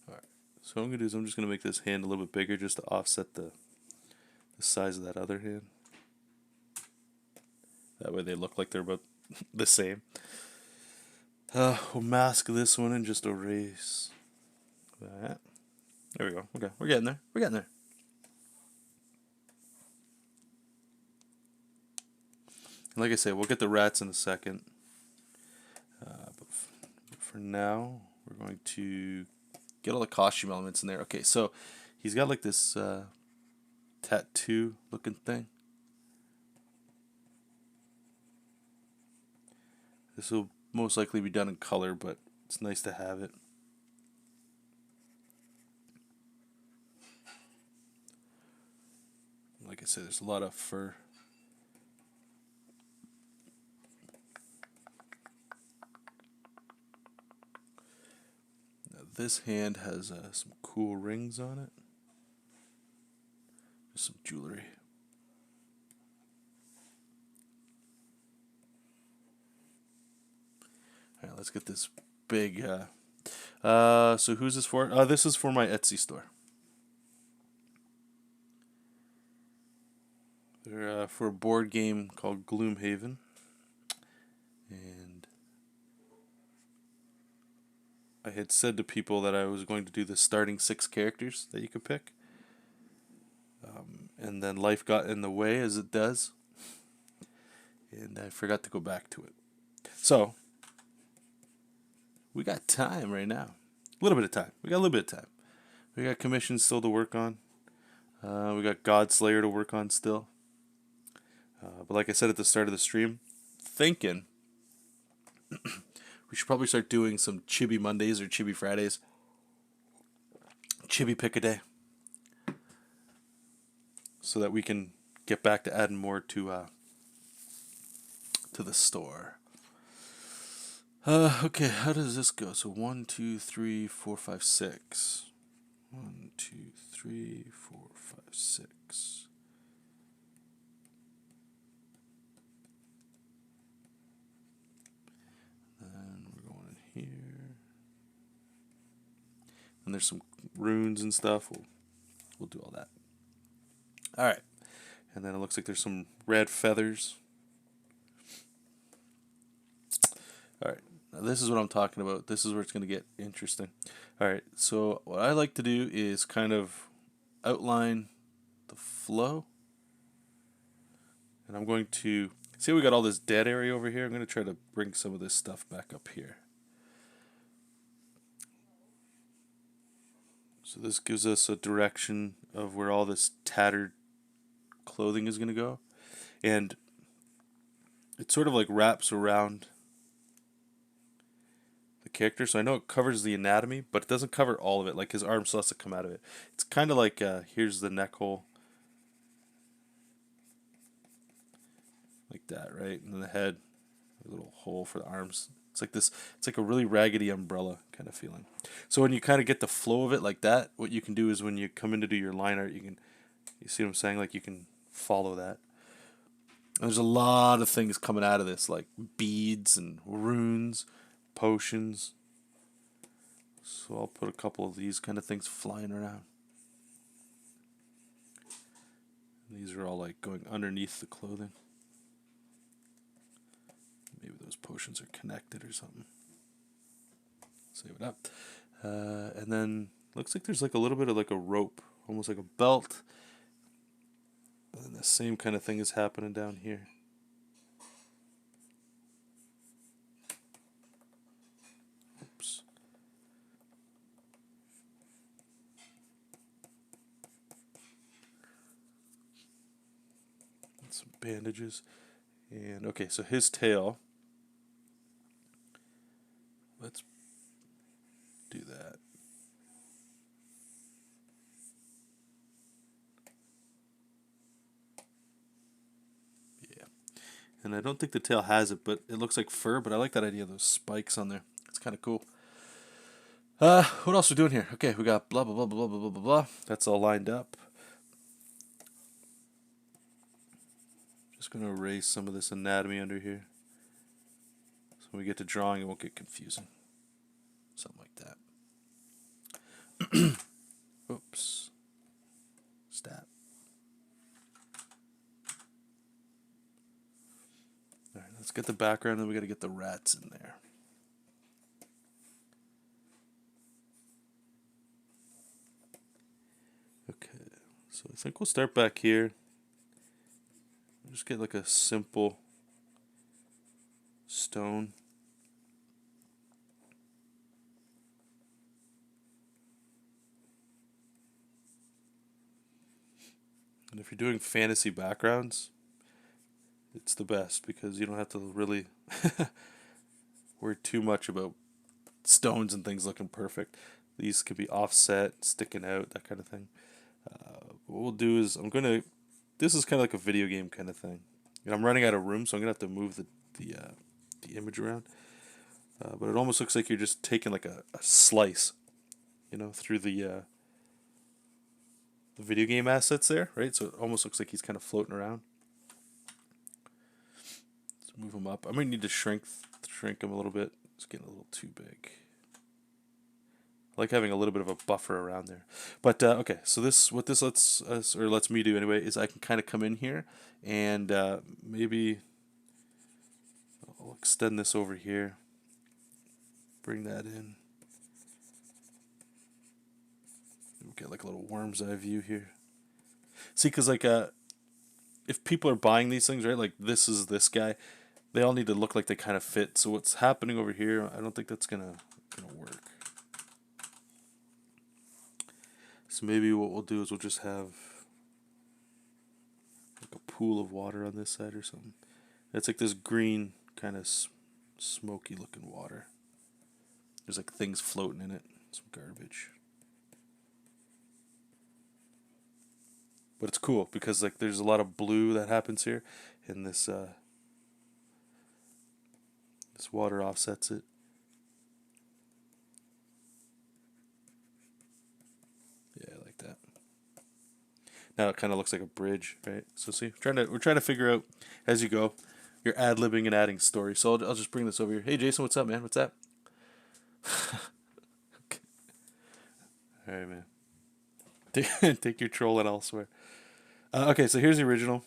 All right. So what I'm gonna do is I'm just gonna make this hand a little bit bigger just to offset the size of that other hand. That way they look like they're about the same. We'll mask this one and just erase that. There we go. Okay, we're getting there. We're getting there. And like I say, we'll get the rats in a second. But for now, we're going to get all the costume elements in there. Okay, so he's got like this tattoo looking thing. This will most likely be done in color, but it's nice to have it. Like I said, there's a lot of fur. Now this hand has some cool rings on it. Just some jewelry. All right, let's get this big. So who's this for? This is for my Etsy store. They're for a board game called Gloomhaven, and I had said to people that I was going to do the starting 6 characters that you could pick, and then life got in the way as it does, and I forgot to go back to it. So we got time right now, a little bit of time. We got a little bit of time. We got commissions still to work on. We got Godslayer to work on still. But like I said at the start of the stream, thinking we should probably start doing some Chibi Mondays or Chibi Fridays. Chibi pick a day. So that we can get back to adding more to to the store. Okay, how does this go? So 1, 2, 3, 4, 5, 6. 1, 2, 3, 4, 5, 6. Then we're going in here. And there's some runes and stuff. We'll do all that. All right. And then it looks like there's some red feathers. All right. Now this is what I'm talking about. This is where it's going to get interesting. All right. So what I like to do is kind of outline the flow. And I'm going to see we got all this dead area over here. I'm going to try to bring some of this stuff back up here. So this gives us a direction of where all this tattered clothing is going to go. And it sort of like wraps around the character. So I know it covers the anatomy, but it doesn't cover all of it. Like his arm still has to come out of it. It's kind of like, here's the neck hole. Like that, right? And then the head, a little hole for the arms. It's like this, it's like a really raggedy umbrella kind of feeling. So when you kind of get the flow of it like that, what you can do is when you come in to do your line art, you see what I'm saying? Like you can follow that. And there's a lot of things coming out of this, like beads and runes, potions. So I'll put a couple of these kind of things flying around. These are all like going underneath the clothing. Maybe those potions are connected or something. Save it up. And then looks like there's like a little bit of like a rope, almost like a belt. And then the same kind of thing is happening down here. Oops. And some bandages. And okay, so his tail. Let's do that. Yeah. And I don't think the tail has it, but it looks like fur, but I like that idea of those spikes on there. It's kind of cool. What else are we doing here? Okay, we got blah, blah, blah, blah, blah, blah, blah, blah. That's all lined up. Just going to erase some of this anatomy under here. So when we get to drawing, it won't get confusing. Something like that. Oops. Stat. Alright, let's get the background, then we got to get the rats in there. Okay, so I think we'll start back here. Just get like a simple stone. And if you're doing fantasy backgrounds, it's the best because you don't have to really worry too much about stones and things looking perfect. These could be offset, sticking out, that kind of thing. What we'll do is this is kind of like a video game kind of thing. And I'm running out of room, so I'm going to have to move the image around. But it almost looks like you're just taking like a slice, through the video game assets there, right? So it almost looks like he's kind of floating around. Let's move him up. I might need to shrink him a little bit. It's getting a little too big. I like having a little bit of a buffer around there. But okay, so what this lets me do anyway is I can kind of come in here and maybe I'll extend this over here. Bring that in. We'll get like a little worm's eye view here. See, because like if people are buying these things, right, like this is this guy, they all need to look like they kind of fit. So what's happening over here, I don't think that's gonna work. So maybe what we'll do is we'll just have like a pool of water on this side or something. It's like this green kind of smoky looking water. There's like things floating in it, some garbage. But it's cool because like there's a lot of blue that happens here in this This water offsets it. Yeah, I like that. Now it kind of looks like a bridge, right? So see, we're trying to figure out as you go. You're ad-libbing and adding story. So I'll just bring this over here. Hey, Jason, what's up, man? What's up? Okay. All right, man. Take your trolling elsewhere. Okay, so here's the original,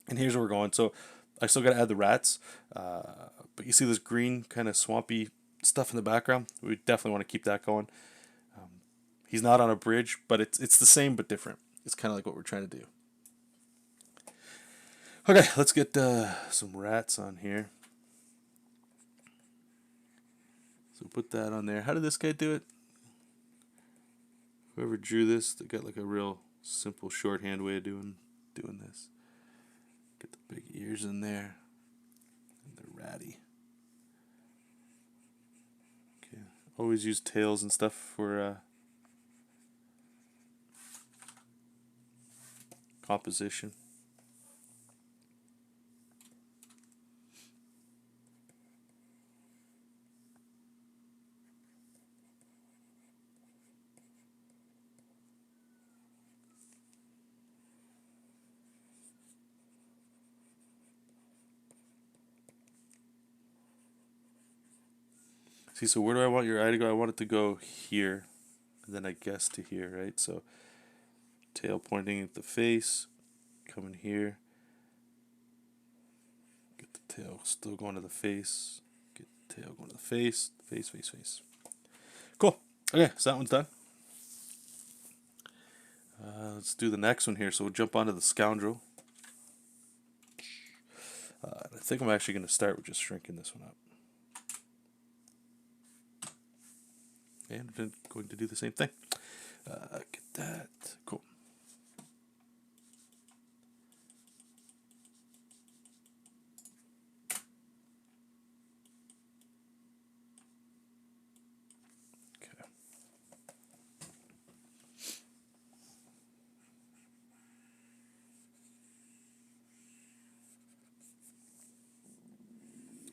and here's where we're going. So I still got to add the rats, but you see this green kind of swampy stuff in the background. We definitely want to keep that going. He's not on a bridge, but it's the same but different. It's kind of like what we're trying to do. Okay, let's get some rats on here. So put that on there. How did this guy do it? Whoever drew this, they got like a real simple shorthand way of doing this. Get the big ears in there. And they're ratty. Okay. Always use tails and stuff for composition. See, so where do I want your eye to go? I want it to go here, and then I guess to here, right? So tail pointing at the face, coming here. Get the tail still going to the face. Get the tail going to the face. Face. Cool. Okay, so that one's done. Let's do the next one here. So we'll jump onto the scoundrel. I think I'm actually going to start with just shrinking this one up. And I'm going to do the same thing. Get that. Cool. Okay.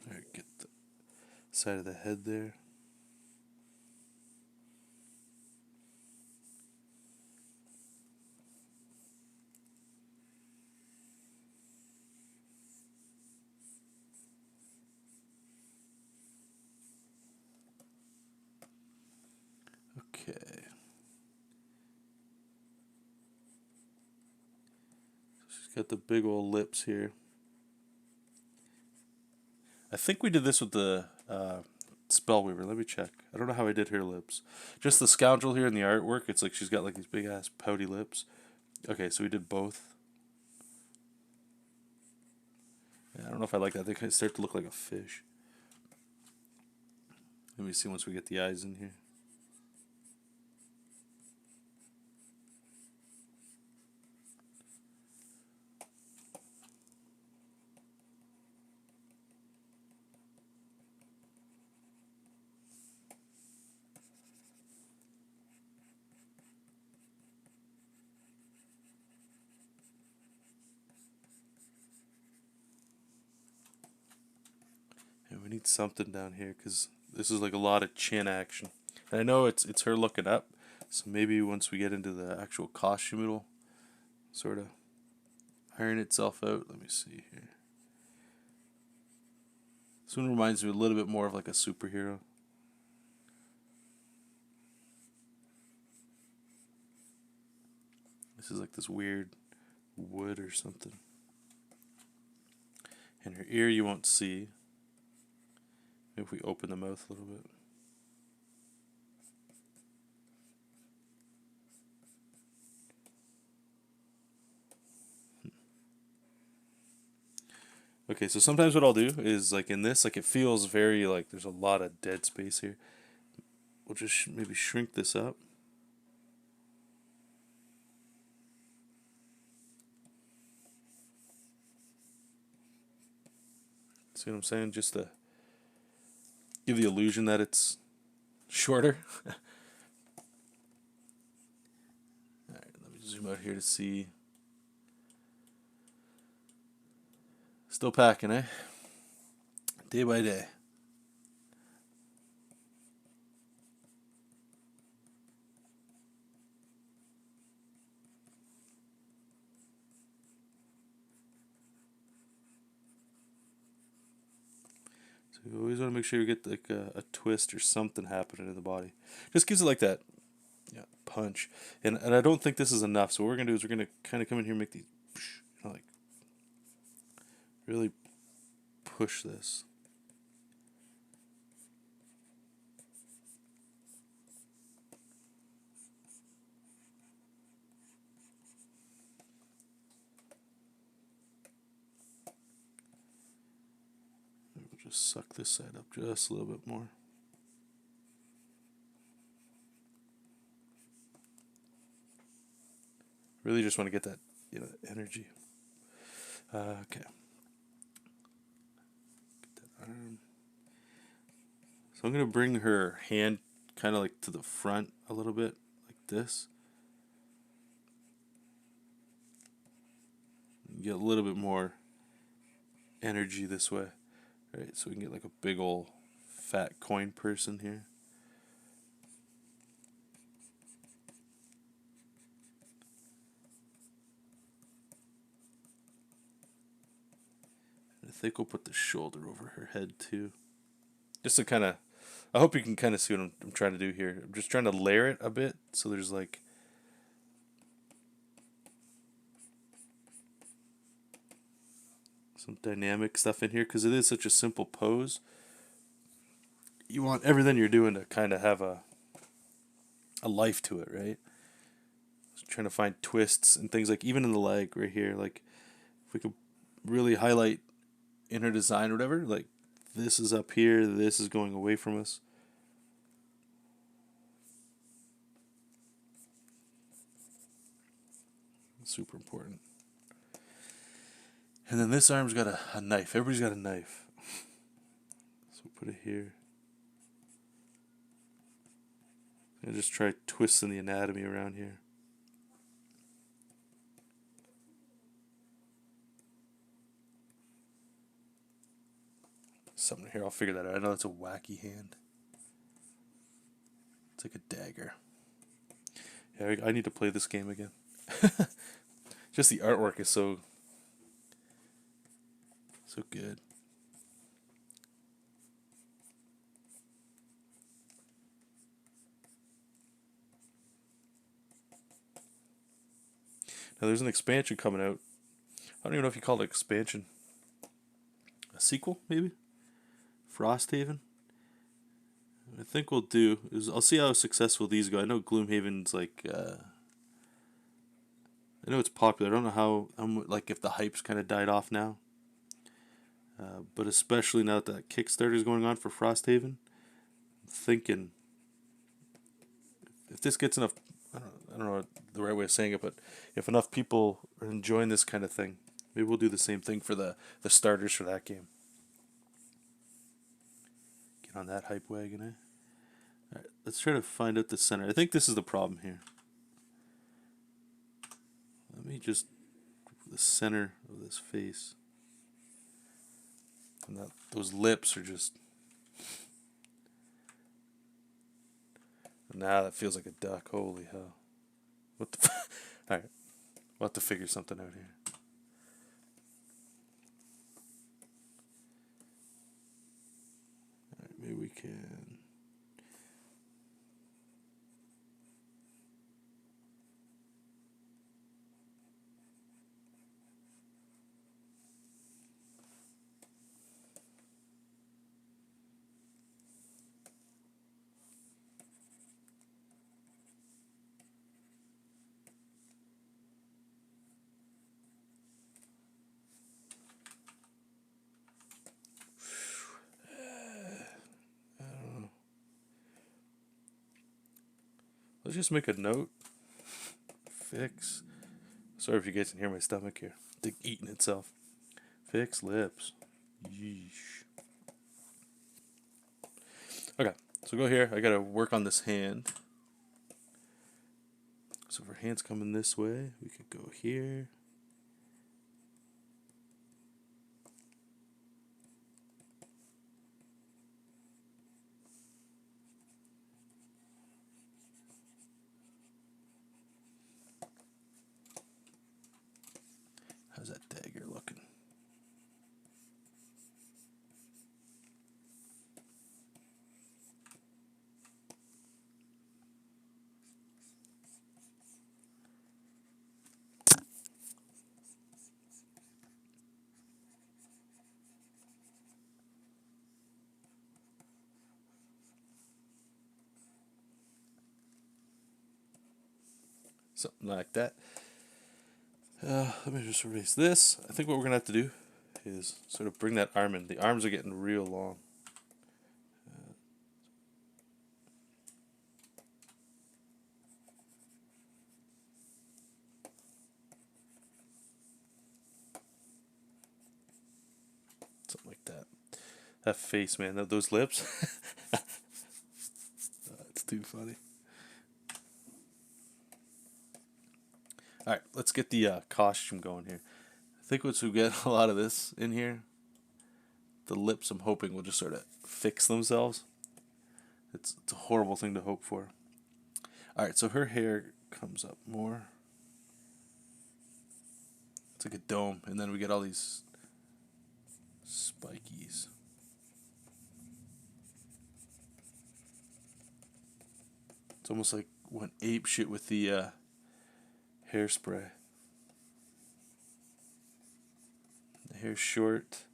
All right, get the side of the head there. Okay. She's got the big old lips here. I think we did this with the Spellweaver. Let me check. I don't know how I did her lips. Just the scoundrel here in the artwork. It's like she's got like these big ass pouty lips. Okay, so we did both. Yeah, I don't know if I like that. They kind of start to look like a fish. Let me see once we get the eyes in here. And we need something down here because this is like a lot of chin action. And I know it's her looking up, so maybe once we get into the actual costume, it'll sort of iron itself out. Let me see here. This one reminds me a little bit more of like a superhero. This is like this weird wood or something. And her ear you won't see. If we open the mouth a little bit. Okay, so sometimes what I'll do is like in this, like it feels very like there's a lot of dead space here. We'll just maybe shrink this up. See what I'm saying? Just to give the illusion that it's shorter. Alright, let me zoom out here to see. Still packing, eh? Day by day. So you always want to make sure you get like a twist or something happening in the body. Just gives it like that, yeah, punch. And I don't think this is enough. So what we're gonna do is we're gonna kind of come in here and make these, like, really push this. We'll just suck this side up just a little bit more. Really just want to get that, energy. Okay. Get that arm. So I'm going to bring her hand kind of like to the front a little bit, like this. Get a little bit more energy this way. All right, so we can get like a big old fat coin person here. I think we'll put the shoulder over her head too. Just to kind of, I hope you can kind of see what I'm trying to do here. I'm just trying to layer it a bit so there's like some dynamic stuff in here because it is such a simple pose. You want everything you're doing to kind of have a life to it, right? Just trying to find twists and things like even in the leg right here, like if we could really highlight in her design or whatever, like this is up here, this is going away from us. Super important. And then this arm's got a knife. Everybody's got a knife. So we'll put it here. And just try twisting the anatomy around here. Something here, I'll figure that out. I know it's a wacky hand. It's like a dagger. Yeah, I need to play this game again. Just the artwork is so good. Now there's an expansion coming out. I don't even know if you call it expansion. A sequel, maybe? Frosthaven? I think we'll do is I'll see how successful these go. I know Gloomhaven's like I know it's popular. I don't know how like if the hype's kind of died off now. But especially now that Kickstarter is going on for Frosthaven, I'm thinking if this gets enough, I don't know the right way of saying it, but if enough people are enjoying this kind of thing, maybe we'll do the same thing for the starters for that game. Get on that hype wagon, eh? All right, let's try to find out the center. I think this is the problem here. Let me just the center of this face. And those lips are just. Now that feels like a duck. Holy hell! What the? All right, we'll have to figure something out here. All right, maybe we can. Let's just make a note. Fix. Sorry if you guys can hear my stomach here. It's eating itself. Fix lips. Yeesh. Okay, so go here. I gotta work on this hand. So if our hand's coming this way, we could go here. something like that. Let me just erase this. I think what we're gonna have to do is sort of bring that arm in. The arms are getting real long. Something like that. That face, man. Those lips. It's too funny. All right, let's get the costume going here. I think once we get a lot of this in here, the lips, I'm hoping, will just sort of fix themselves. It's a horrible thing to hope for. All right, so her hair comes up more. It's like a dome, and then we get all these spikies. It's almost like went ape shit with the hairspray. The hair's short.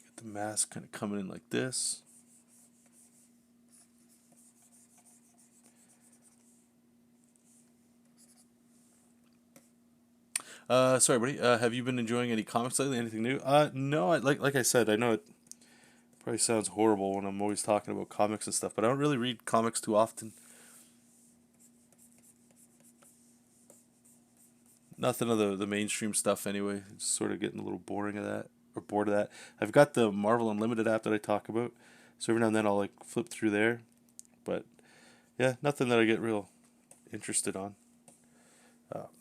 Get the mask kind of coming in like this. Sorry, buddy. Have you been enjoying any comics lately? Anything new? No. Like I said, I know it probably sounds horrible when I'm always talking about comics and stuff, but I don't really read comics too often. Nothing of the mainstream stuff anyway. It's sort of getting a little boring of that, or bored of that. I've got the Marvel Unlimited app that I talk about, so every now and then I'll like flip through there, but yeah, nothing that I get real interested on.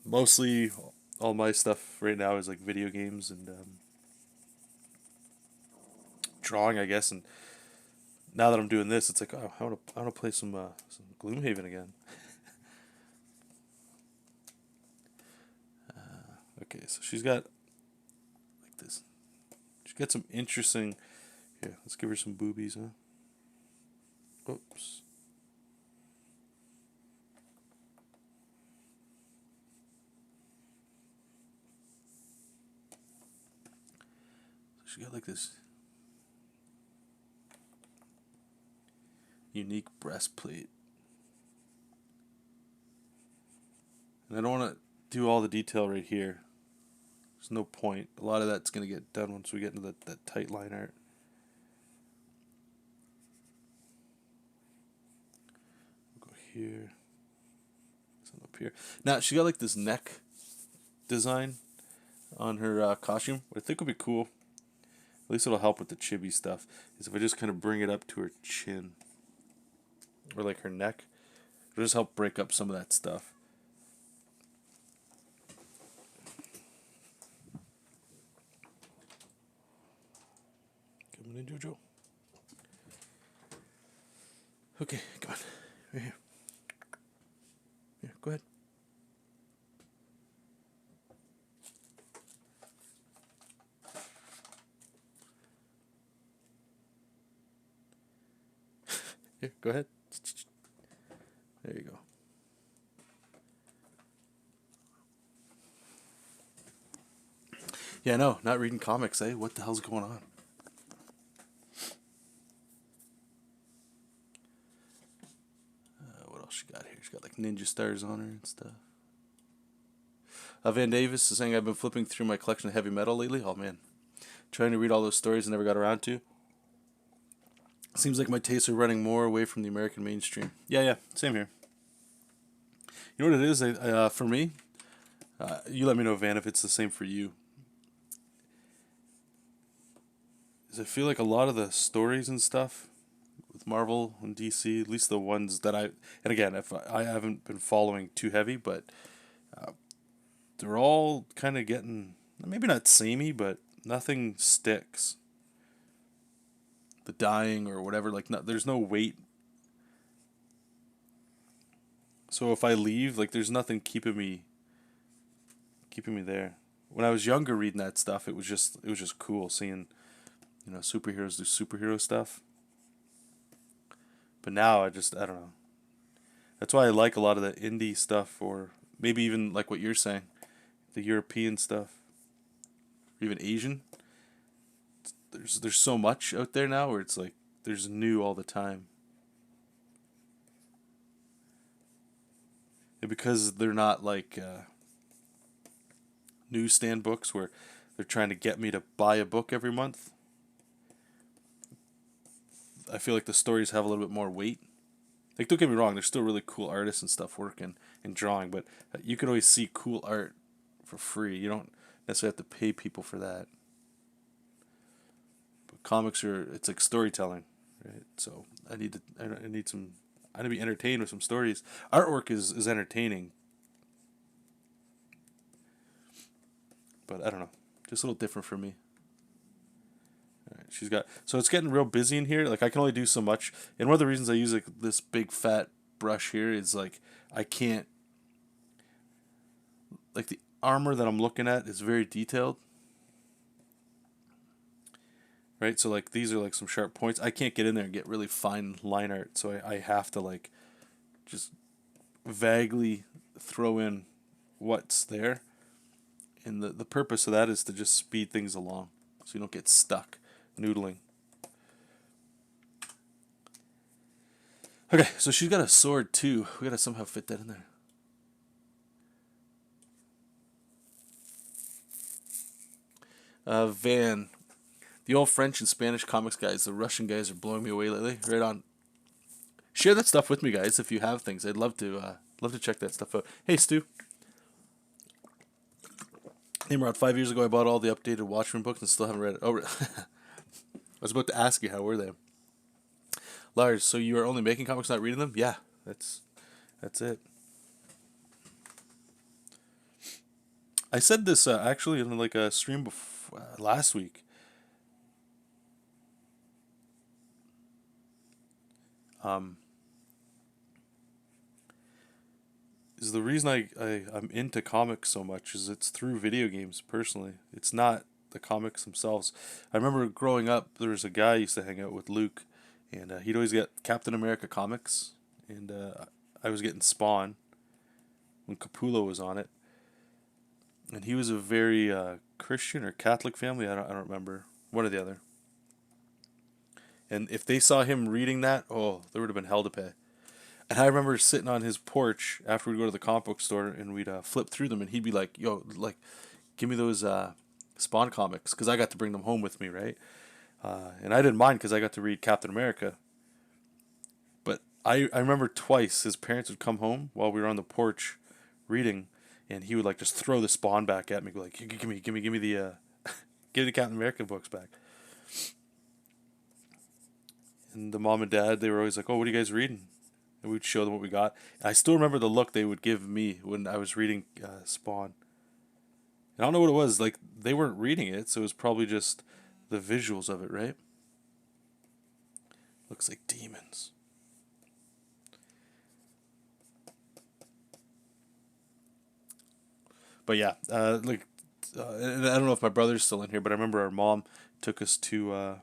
Mostly all my stuff right now is like video games and drawing, I guess. And now that I'm doing this, it's like, oh, I want to play some Gloomhaven again. Okay, so she's got like this. She's got some interesting. Here, let's give her some boobies, huh? Oops. So she got like this unique breastplate. And I don't want to do all the detail right here. There's no point. A lot of that's going to get done once we get into that tight line art. We'll go here. Some up here. Now, she got like this neck design on her costume. What I think would be cool, at least it'll help with the chibi stuff, is if I just kind of bring it up to her chin. Or like her neck. It'll just help break up some of that stuff. Coming in, Jojo. Okay, come on. Right here. Here, go ahead. Here, go ahead. There you go. Yeah, no, not reading comics, eh? What the hell's going on? What else she got here? She got like ninja stars on her and stuff. Van Davis is saying I've been flipping through my collection of heavy metal lately. Oh man, trying to read all those stories I never got around to. Seems like my tastes are running more away from the American mainstream. Yeah, same here. You know what it is? For me, you let me know, Van, if it's the same for you. Is I feel like a lot of the stories and stuff with Marvel and DC, at least the ones that and again, if I haven't been following too heavy, but they're all kind of getting, maybe not samey, but nothing sticks. The dying or whatever, like there's no weight. So if I leave, like there's nothing keeping me there. When I was younger reading that stuff, it was just cool seeing, superheroes do superhero stuff. But now I don't know. That's why I like a lot of the indie stuff, or maybe even like what you're saying, the European stuff, or even Asian. There's so much out there now where it's like there's new all the time. And because they're not like newsstand books where they're trying to get me to buy a book every month, I feel like the stories have a little bit more weight. Like, don't get me wrong, there's still really cool artists and stuff working and drawing, but you can always see cool art for free. You don't necessarily have to pay people for that. But comics it's like storytelling, right? So I need to be entertained with some stories. Artwork is entertaining, but I don't know, just a little different for me. All right, so it's getting real busy in here. Like, I can only do so much, and one of the reasons I use like this big fat brush here is like I can't, like, the armor that I'm looking at is very detailed, right? So like these are like some sharp points. I can't get in there and get really fine line art, so I have to like just vaguely throw in what's there, and the purpose of that is to just speed things along so you don't get stuck noodling. Okay, so she's got a sword too. We gotta somehow fit that in there. Van, the old French and Spanish comics guys, the Russian guys are blowing me away lately. Right on. Share that stuff with me, guys, if you have things. I'd love to check that stuff out. Hey, Stu. Nimrod, 5 years ago I bought all the updated Watchmen books and still haven't read it. Oh, I was about to ask you, how were they? Lars, so you are only making comics, not reading them? Yeah, that's it. I said this actually in like a stream last week. Is the reason I'm into comics so much is it's through video games personally. It's not the comics themselves. I remember growing up, there was a guy I used to hang out with, Luke, and he'd always get Captain America comics, and I was getting Spawn when Capullo was on it, and he was a very Christian or Catholic family. I don't remember, one or the other. And if they saw him reading that, oh, there would have been hell to pay. And I remember sitting on his porch after we'd go to the comic book store and we'd flip through them, and he'd be like, "Yo, like, give me those Spawn comics," because I got to bring them home with me, right? And I didn't mind because I got to read Captain America. But I remember twice his parents would come home while we were on the porch reading, and he would like just throw the Spawn back at me, like, give me the give the Captain America books back. And the mom and dad, they were always like, "Oh, what are you guys reading?" And we'd show them what we got. And I still remember the look they would give me when I was reading Spawn. And I don't know what it was. Like, they weren't reading it, so it was probably just the visuals of it, right? Looks like demons. But yeah, and I don't know if my brother's still in here, but I remember our mom took us to a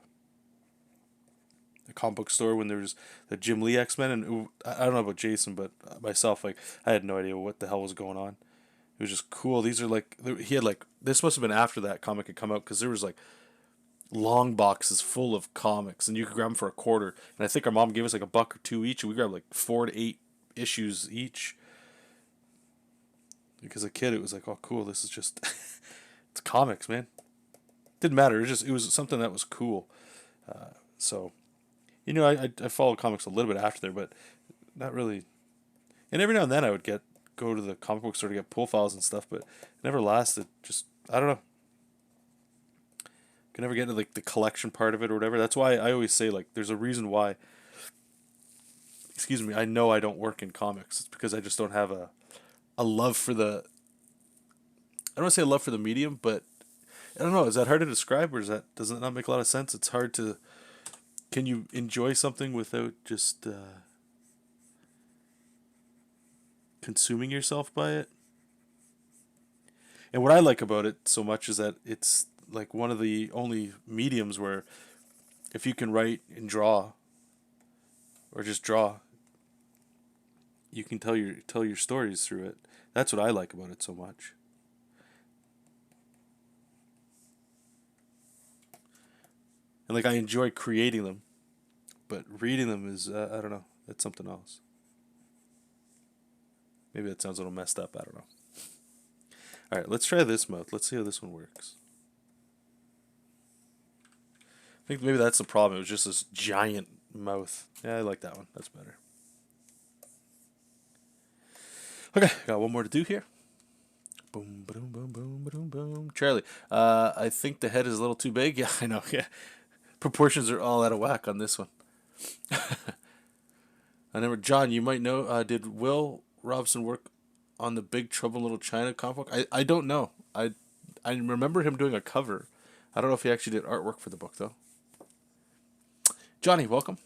comic book store when there was the Jim Lee X-Men, and I don't know about Jason, but myself, like, I had no idea what the hell was going on. It was just cool. These are like, he had like, this must have been after that comic had come out, because there was like long boxes full of comics, and you could grab them for a quarter. And I think our mom gave us like $1 or $2 each, and we grabbed like 4 to 8 issues each. Because a kid, it was like, oh, cool, this is just, it's comics, man. Didn't matter. It was something that was cool. So, I followed comics a little bit after there, but not really. And every now and then I would go to the comic book store to get pull files and stuff, but it never lasted. Just, I don't know. Could never get into like the collection part of it or whatever. That's why I always say, like, there's a reason why, excuse me, I know I don't work in comics. It's because I just don't have a love for the, I don't want to say a love for the medium, but I don't know. Is that hard to describe, or does it not make a lot of sense? It's hard to, can you enjoy something without just consuming yourself by it? And what I like about it so much is that it's like one of the only mediums where if you can write and draw, or just draw, you can tell your stories through it. That's what I like about it so much. And like, I enjoy creating them, but reading them is I don't know, it's something else. Maybe that sounds a little messed up. I don't know. All right, let's try this mouth. Let's see how this one works. I think maybe that's the problem. It was just this giant mouth. Yeah, I like that one. That's better. Okay, got one more to do here. Boom, boom, boom, boom, boom, boom. Charlie, I think the head is a little too big. Yeah, I know. Yeah, proportions are all out of whack on this one. I never. John, you might know. Did Will Robson work on the Big Trouble in Little China comic book? I don't know. I remember him doing a cover. I don't know if he actually did artwork for the book though. Johnny, welcome.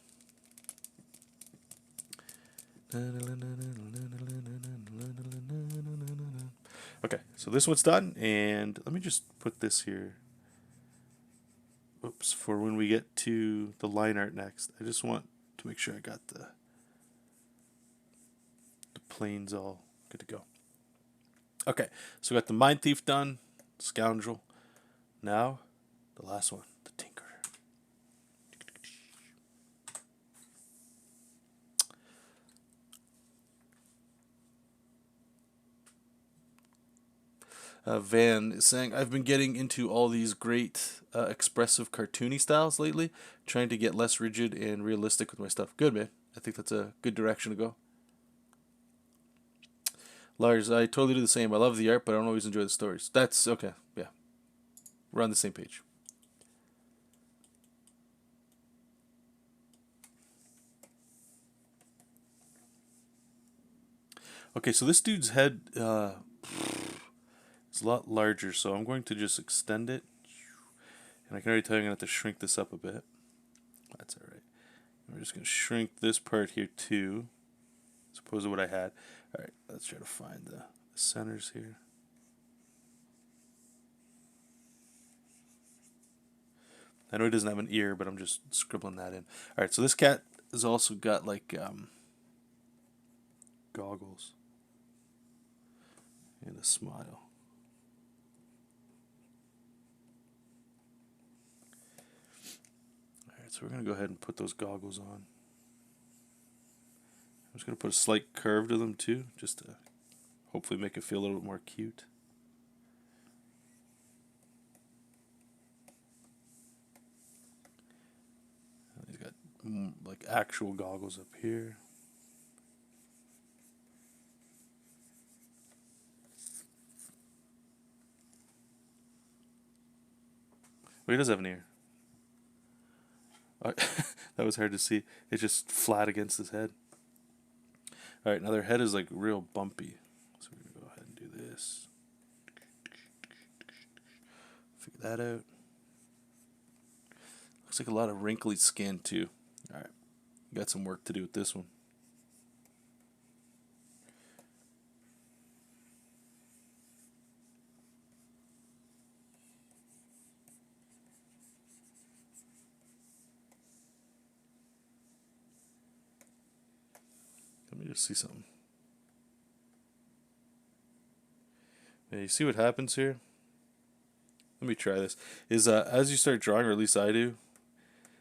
Okay, so this one's done, and let me just put this here. Oops, for when we get to the line art next. I just want to make sure I got the planes all good to go. Okay, so we got the Mind Thief done, Scoundrel. Now, the last one, the Tinkerer. Van is saying, I've been getting into all these great expressive cartoony styles lately, trying to get less rigid and realistic with my stuff. Good, man. I think that's a good direction to go. Lars, I totally do the same. I love the art, but I don't always enjoy the stories. That's okay. Yeah. We're on the same page. Okay, so this dude's head is a lot larger, so I'm going to just extend it. And I can already tell you I'm going to have to shrink this up a bit. That's alright. We're just going to shrink this part here too, as opposed to what I had. Alright, let's try to find the centers here. I know he doesn't have an ear, but I'm just scribbling that in. Alright, so this cat has also got like goggles and a smile. Alright, so we're going to go ahead and put those goggles on. I'm just going to put a slight curve to them too, just to hopefully make it feel a little bit more cute. He's got like actual goggles up here. Well, he does have an ear. That was hard to see. It's just flat against his head. Alright, now their head is like real bumpy. So we're going to go ahead and do this. Figure that out. Looks like a lot of wrinkly skin too. Alright, got some work to do with this one. Let me just see something. Yeah, you see what happens here? Let me try this. Is as you start drawing, or at least I do,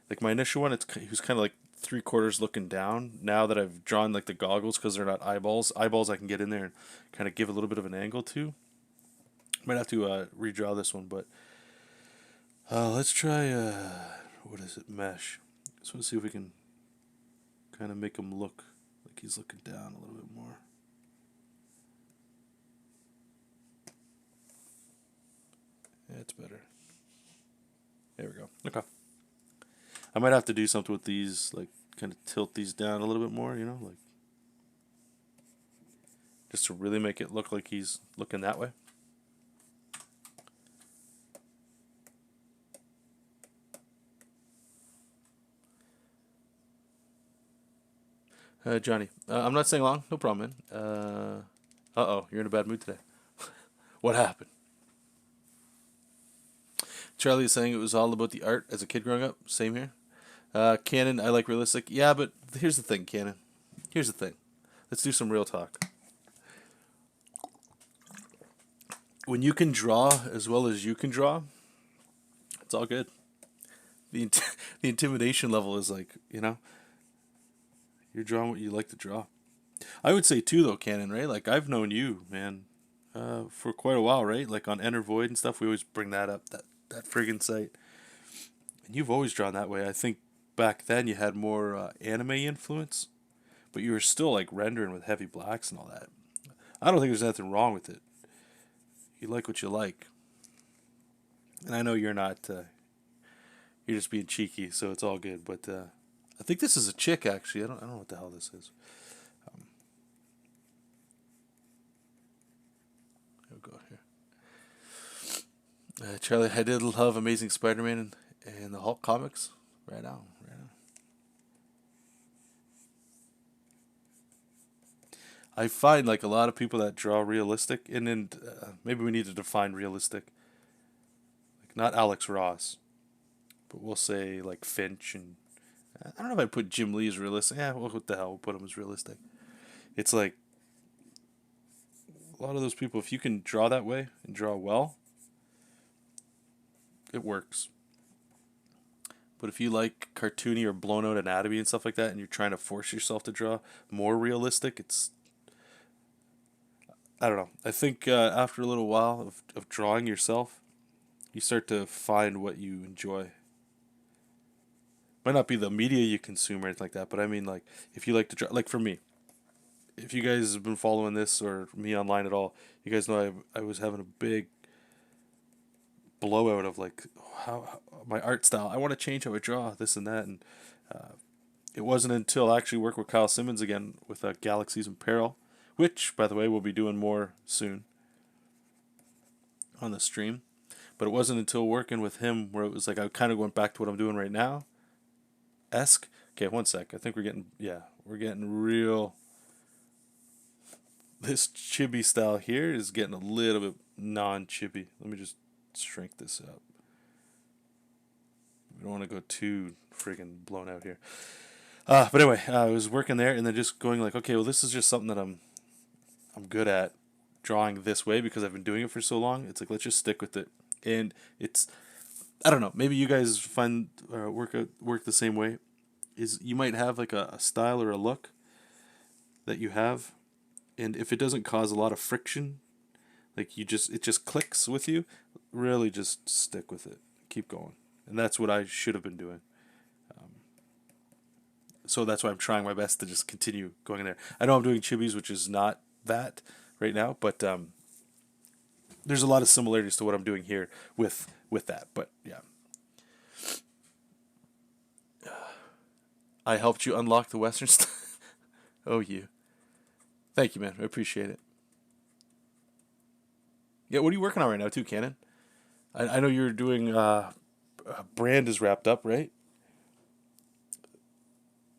like my initial one, he was kind of like 3/4 looking down. Now that I've drawn like the goggles, because they're not eyeballs, I can get in there and kind of give a little bit of an angle to. Might have to redraw this one, but let's try, what is it, mesh. Just want to see if we can kind of make him look like he's looking down a little bit more. Yeah, it's better. There we go. Okay. I might have to do something with these, like kind of tilt these down a little bit more, you know, like just to really make it look like he's looking that way. Johnny, I'm not saying long. No problem, man. Uh-oh, you're in a bad mood today. What happened? Charlie is saying it was all about the art as a kid growing up. Same here. Canon, I like realistic. Yeah, but here's the thing, Canon. Here's the thing. Let's do some real talk. When you can draw as well as you can draw, it's all good. The intimidation level is like, you know, you're drawing what you like to draw. I would say too, though, Canon, right? Like I've known you, man, for quite a while, right? Like on Enter Void and stuff, we always bring that up, that friggin' site. And you've always drawn that way. I think back then you had more anime influence, but you were still like rendering with heavy blacks and all that. I don't think there's anything wrong with it. You like what you like, and I know you're not. You're just being cheeky, so it's all good. But I think this is a chick, actually. I don't know what the hell this is. Here we go here. Charlie, I did love Amazing Spider-Man and the Hulk comics. Right on, right on. I find like a lot of people that draw realistic, and then maybe we need to define realistic. Like not Alex Ross, but we'll say like Finch and I don't know if I put Jim Lee as realistic. Yeah, well, what the hell? We'll put him as realistic. It's like a lot of those people. If you can draw that way and draw well, it works. But if you like cartoony or blown out anatomy and stuff like that, and you're trying to force yourself to draw more realistic, it's I don't know. I think after a little while of drawing yourself, you start to find what you enjoy. Might not be the media you consume or anything like that, but I mean, like, if you like to draw, like for me, if you guys have been following this or me online at all, you guys know I was having a big blowout of like how my art style. I want to change how I draw this and that, and it wasn't until I actually worked with Kyle Simmons again with Galaxies in Peril, which, by the way, we'll be doing more soon on the stream. But it wasn't until working with him where it was like I kind of went back to what I'm doing right now. Esque. Okay, one sec. I think we're getting real. This chibi style here is getting a little bit non-chibi. Let me just shrink this up. We don't want to go too friggin' blown out here. But anyway, I was working there and then just going like, okay, well, this is just something that I'm good at drawing this way because I've been doing it for so long. It's like let's just stick with it, and it's I don't know. Maybe you guys find work the same way. Is you might have like a style or a look that you have, and if it doesn't cause a lot of friction, like it just clicks with you. Really, just stick with it. Keep going, and that's what I should have been doing. So that's why I'm trying my best to just continue going in there. I know I'm doing Chibis, which is not that right now, but there's a lot of similarities to what I'm doing here with that. But yeah, I helped you unlock the Western stuff. Oh, you. Thank you, man. I appreciate it. Yeah, what are you working on right now, too, Cannon? I know you're doing. Brand is wrapped up, right?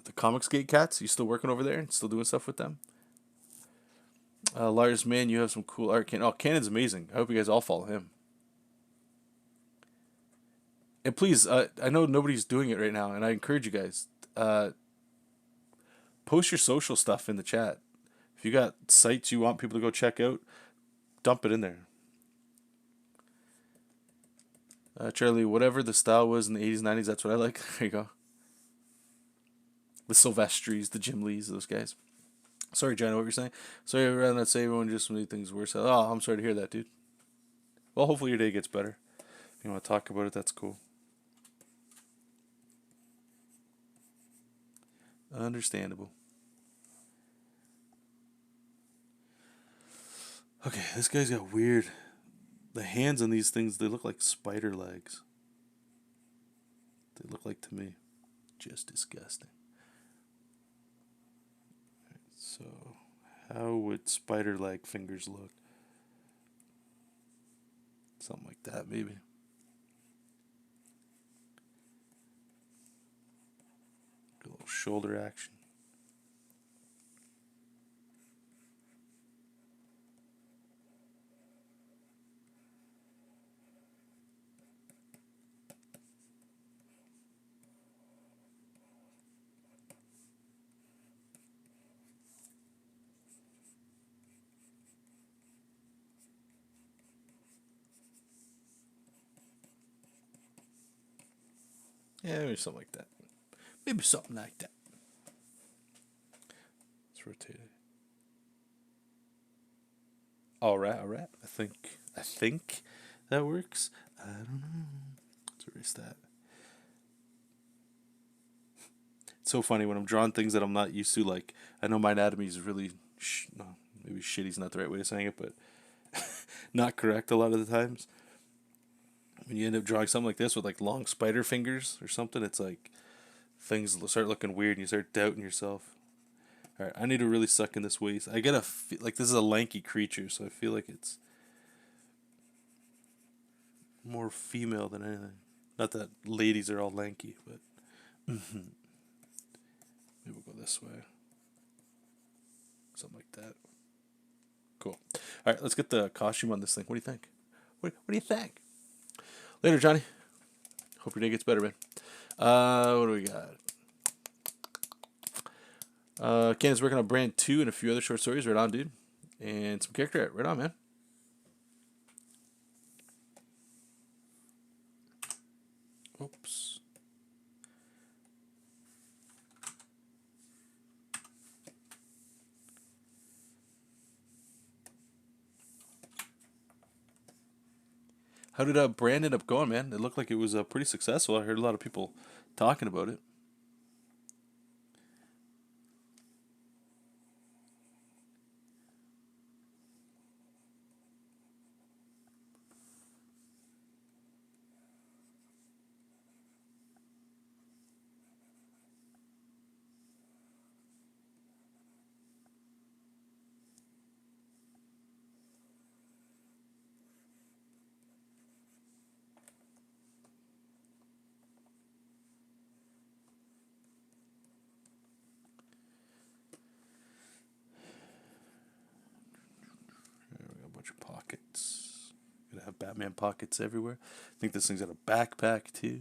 The Comics Gate Cats. You still working over there and still doing stuff with them? Lars, man, you have some cool art. Cannon's amazing. I hope you guys all follow him. And please, I know nobody's doing it right now, and I encourage you guys. Post your social stuff in the chat. If you got sites you want people to go check out, dump it in there. Charlie, whatever the style was in the 80s, 90s, that's what I like. There you go. The Silvestris, the Jim Lees, those guys. Sorry, John, what were you saying? Sorry, I'd rather not say everyone just made things worse. Oh, I'm sorry to hear that, dude. Well, hopefully your day gets better. If you want to talk about it, that's cool. Understandable. Okay, this guy's got weird. The hands on these things, they look like spider legs. They look like to me. Just disgusting. So, how would spider leg fingers look? Something like that, maybe. A little shoulder action. Yeah, maybe something like that. Maybe something like that. Let's rotate it. All right, all right. I think that works. I don't know. Let's erase that. It's so funny when I'm drawing things that I'm not used to. Like I know my anatomy is really no, maybe shitty's not the right way of saying it, but not correct a lot of the times. When you end up drawing something like this with like long spider fingers or something, it's like things start looking weird and you start doubting yourself. All right, I need to really suck in this waist. I get like this is a lanky creature, so I feel like it's more female than anything. Not that ladies are all lanky, but maybe we'll go this way, something like that. Cool. All right, let's get the costume on this thing. What do you think? What do you think? Later, Johnny. Hope your day gets better, man. What do we got? Ken working on Brand 2 and a few other short stories. Right on, dude. And some character art. Right on, man. Oops. How did Brand end up going, man? It looked like it was pretty successful. I heard a lot of people talking about it. A bunch of pockets. Gonna have Batman pockets everywhere. I think this thing's got a backpack too.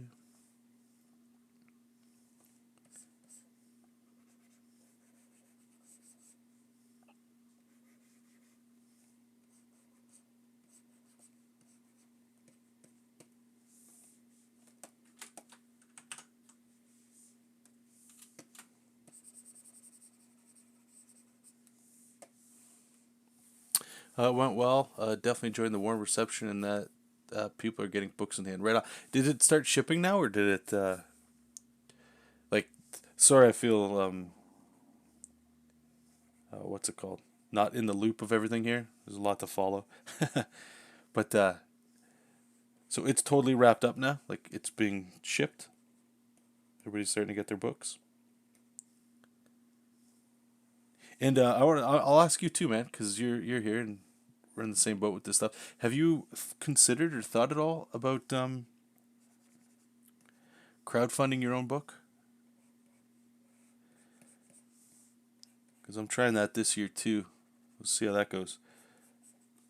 It went well. Definitely enjoying the warm reception and that people are getting books in hand. Right on. Did it start shipping now, or did it like? Sorry, I feel what's it called? Not in the loop of everything here. There's a lot to follow, but so it's totally wrapped up now. Like it's being shipped. Everybody's starting to get their books. And I'll ask you too, man, because you're here and we're in the same boat with this stuff. Have you considered or thought at all about crowdfunding your own book? Because I'm trying that this year too. We'll see how that goes.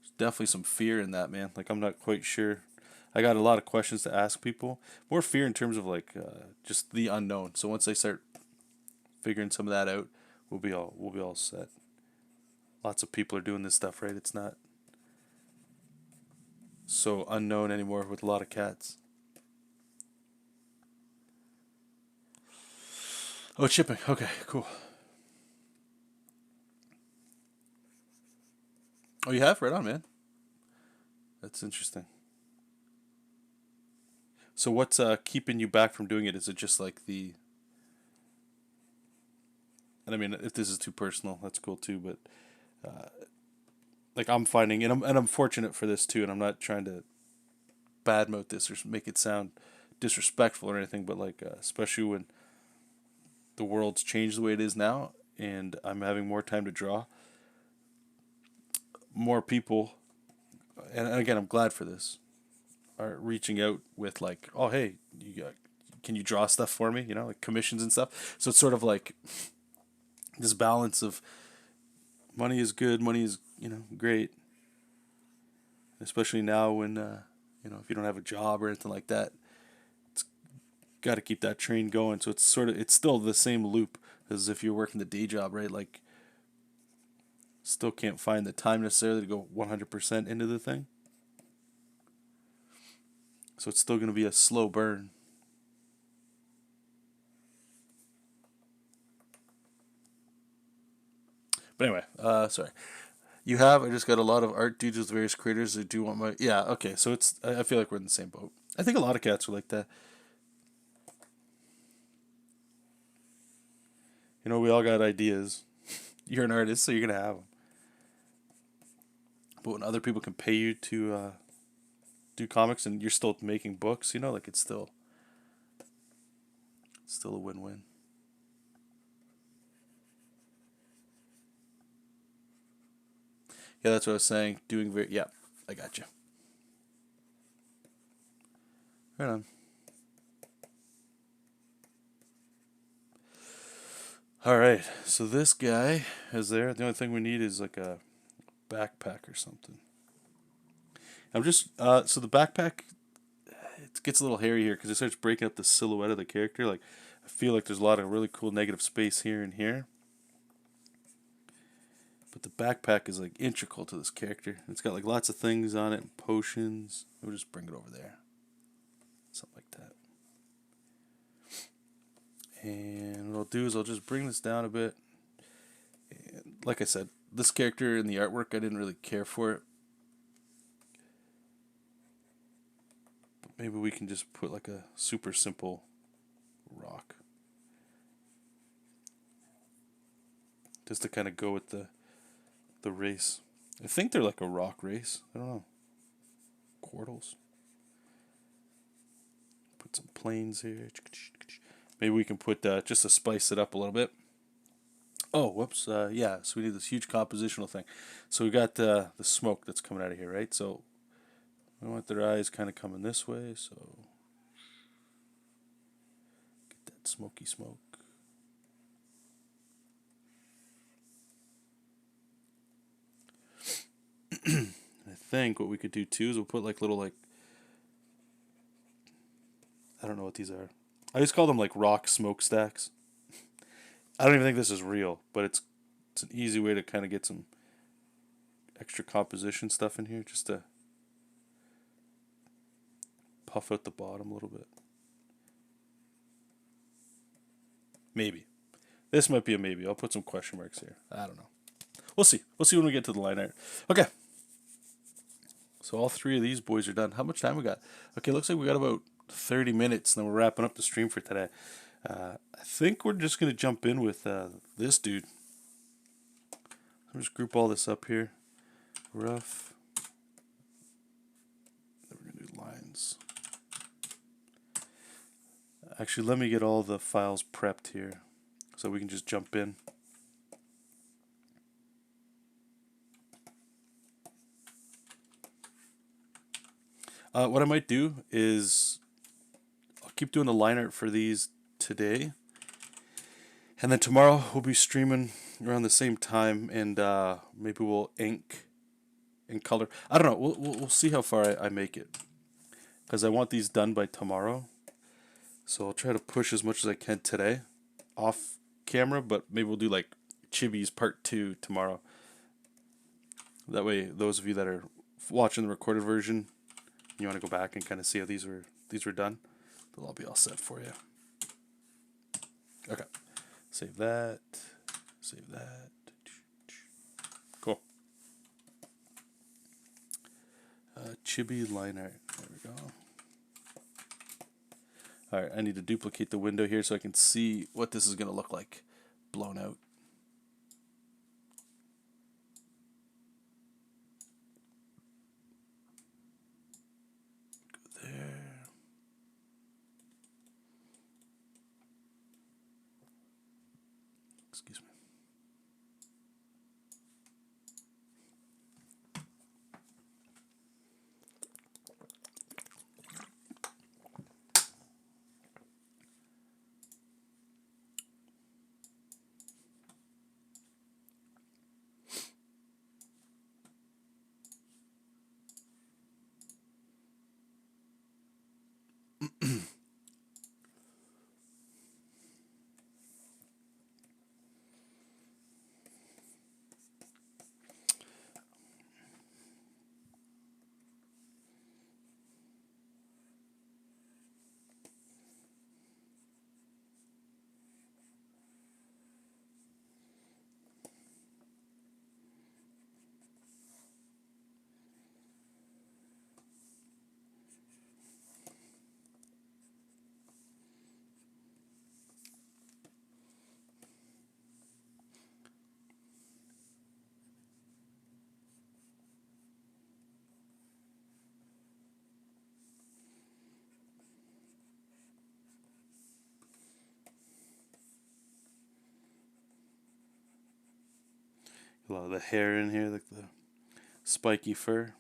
There's definitely some fear in that, man. Like I'm not quite sure. I got a lot of questions to ask people. More fear in terms of like just the unknown. So once I start figuring some of that out, we'll be all set. Lots of people are doing this stuff, right? It's not so unknown anymore with a lot of cats. Oh, it's shipping. Okay, cool. Oh, you have? Right on, man. That's interesting. So what's keeping you back from doing it? Is it just like the? And I mean, if this is too personal, that's cool too. But like I'm finding, and I'm fortunate for this too. And I'm not trying to badmouth this or make it sound disrespectful or anything. But like, especially when the world's changed the way it is now, and I'm having more time to draw, more people, and again, I'm glad for this, are reaching out with like, oh hey, can you draw stuff for me? You know, like commissions and stuff. So it's sort of like this balance of money is good, money is great, especially now when if you don't have a job or anything like that, got to keep that train going. So it's still the same loop as if you're working the day job, right? Like still can't find the time necessarily to go 100% into the thing. So it's still going to be a slow burn. But anyway, sorry. You have. I just got a lot of art dudes with various creators that do want my. Yeah. Okay. So it's. I feel like we're in the same boat. I think a lot of cats are like that. You know, we all got ideas. You're an artist, so you're gonna have them. But when other people can pay you to do comics and you're still making books, you know, like it's still a win-win. Yeah, that's what I was saying. Doing very. Yeah, I got you. Right on. All right. So this guy is there. The only thing we need is like a backpack or something. I'm just so the backpack it gets a little hairy here because it starts breaking up the silhouette of the character. Like I feel like there's a lot of really cool negative space here and here, but the backpack is like integral to this character. It's got like lots of things on it, and potions. We'll just bring it over there, something like that. And what I'll do is I'll just bring this down a bit. And like I said, this character in the artwork I didn't really care for it. But maybe we can just put like a super simple rock. Just to kind of go with the race. I think they're like a rock race. I don't know. Quartles. Put some planes here. Maybe we can put just to spice it up a little bit. Oh, whoops. Yeah, so we need this huge compositional thing. So we got the smoke that's coming out of here, right? So we want their eyes kind of coming this way. So get that smoky smoke. I think what we could do too is we'll put like little like I don't know what these are. I just call them like rock smokestacks. I don't even think this is real, but it's an easy way to kind of get some extra composition stuff in here just to puff out the bottom a little bit. Maybe. This might be a maybe. I'll put some question marks here. I don't know. We'll see. We'll see when we get to the line art. Okay. So all three of these boys are done. How much time we got? Okay, looks like we got about 30 minutes, and then we're wrapping up the stream for today. I think we're just going to jump in with this dude. I'll just group all this up here. Rough. Then we're going to do lines. Actually, let me get all the files prepped here so we can just jump in. What I might do is I'll keep doing the line art for these today. And then tomorrow we'll be streaming around the same time, and maybe we'll ink and color. I don't know. We'll see how far I make it, because I want these done by tomorrow. So I'll try to push as much as I can today, off camera. But maybe we'll do like Chibis Part 2 tomorrow. That way, those of you that are watching the recorded version, you want to go back and kind of see how these were done, they'll all be all set for you. Okay. Save that. Save that. Cool. Chibi line art. There we go. Alright, I need to duplicate the window here so I can see what this is going to look like blown out. Go there. Excuse me. A lot of the hair in here, like the spiky fur.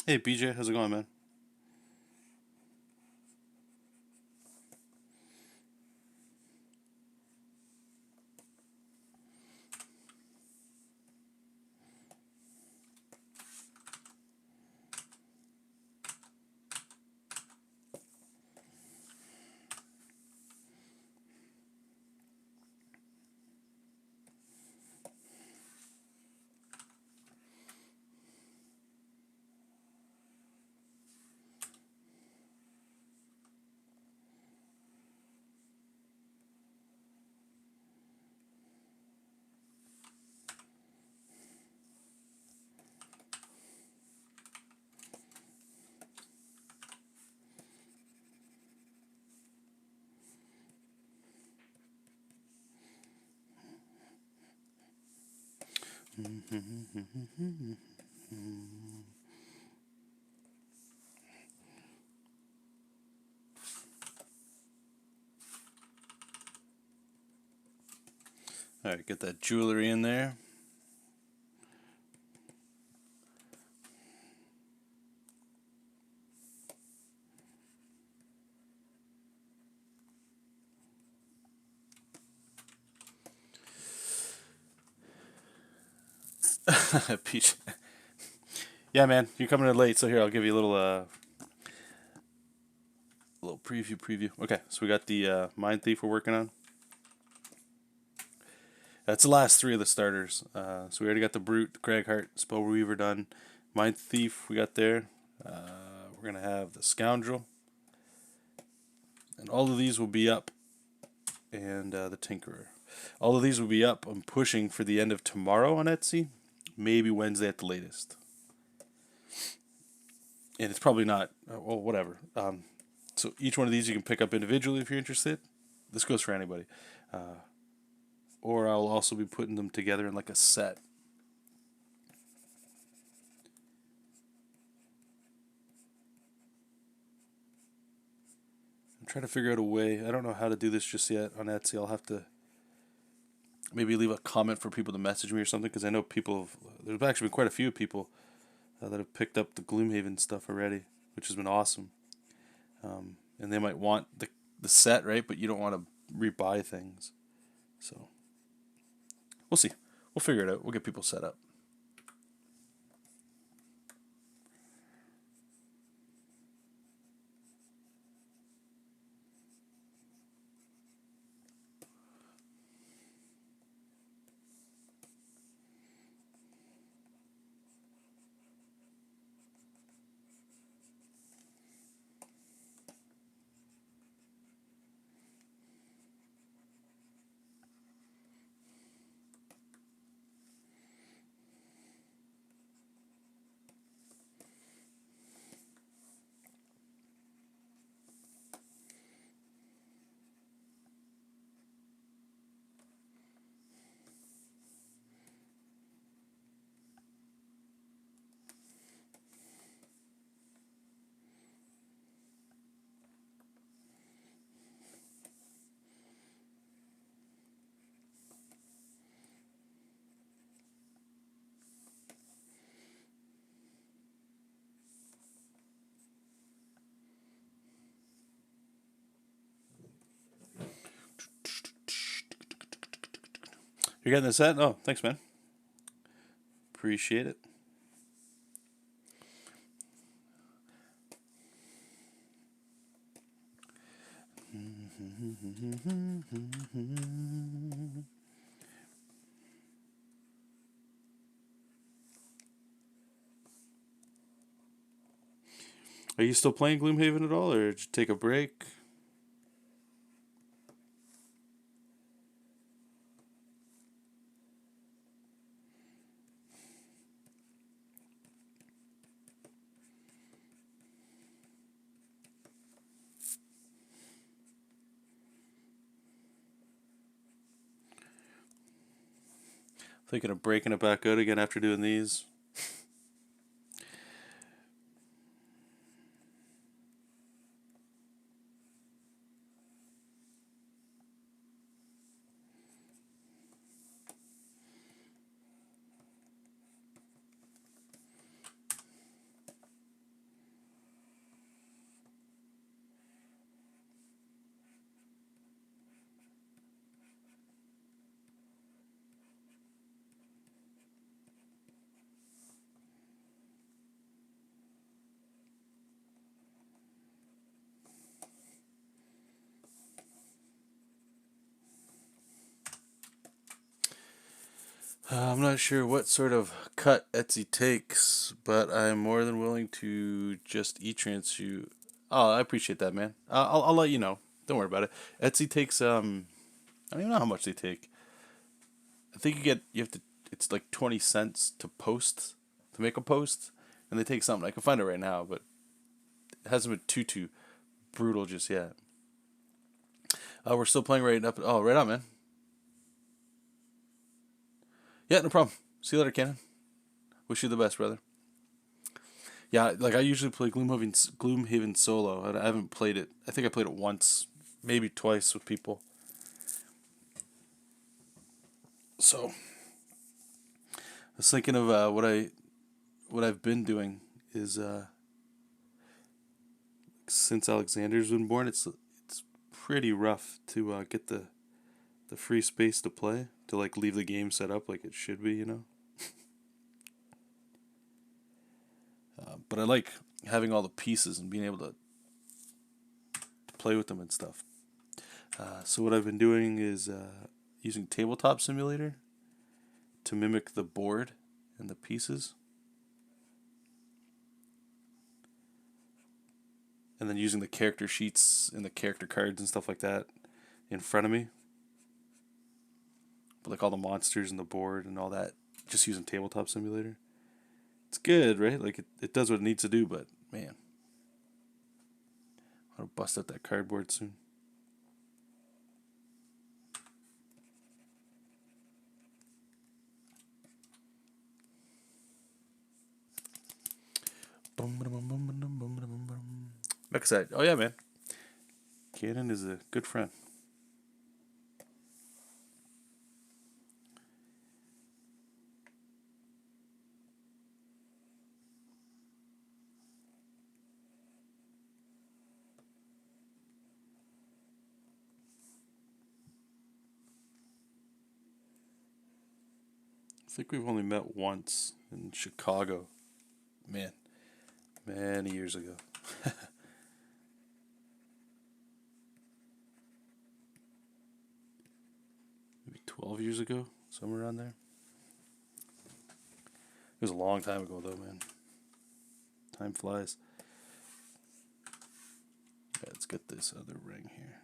Hey BJ, how's it going, man? All right, get that jewelry in there. Peach. Yeah, man, you're coming in late, so here I'll give you a little preview. Okay, so we got the Mind Thief we're working on. That's the last three of the starters. So we already got the Brute, the Cragheart, Spell Weaver done. Mind Thief we got there. We're gonna have the Scoundrel, and all of these will be up, and the Tinkerer. All of these will be up. I'm pushing for the end of tomorrow on Etsy, maybe Wednesday at the latest. And it's probably not. Well, whatever. So each one of these you can pick up individually if you're interested. This goes for anybody. Or I'll also be putting them together in like a set. I'm trying to figure out a way. I don't know how to do this just yet on Etsy. I'll have to maybe leave a comment for people to message me or something, because I know there's actually been quite a few people that have picked up the Gloomhaven stuff already, which has been awesome. And they might want the set, right? But you don't want to rebuy things. So we'll see. We'll figure it out. We'll get people set up. You're getting the set? Oh, thanks, man. Appreciate it. Are you still playing Gloomhaven at all, or did you take a break? Thinking of breaking it back out again after doing these. I'm not sure what sort of cut Etsy takes, but I'm more than willing to just e-trans you. Oh, I appreciate that, man. I'll let you know. Don't worry about it. Etsy takes I don't even know how much they take. I think you have to. It's like 20 cents to post, to make a post, and they take something. I can find it right now, but it hasn't been too brutal just yet. We're still playing right up. Oh, right on, man. Yeah, no problem. See you later, Cannon. Wish you the best, brother. Yeah, like I usually play Gloomhaven solo. I haven't played it. I think I played it once, maybe twice with people. So I was thinking of what I've been doing is since Alexander's been born, it's pretty rough to get the free space to play, to like leave the game set up like it should be, you know. But I like having all the pieces and being able to play with them and stuff. So what I've been doing is using Tabletop Simulator to mimic the board and the pieces, and then using the character sheets and the character cards and stuff like that in front of me. But like all the monsters and the board and all that, just using Tabletop Simulator. It's good, right? Like it does what it needs to do, but man, I'm gonna bust out that cardboard soon. Mega oh yeah, man. Cannon is a good friend. I think we've only met once in Chicago. Man, many years ago. Maybe 12 years ago, somewhere around there. It was a long time ago, though, man. Time flies. Yeah, let's get this other ring here.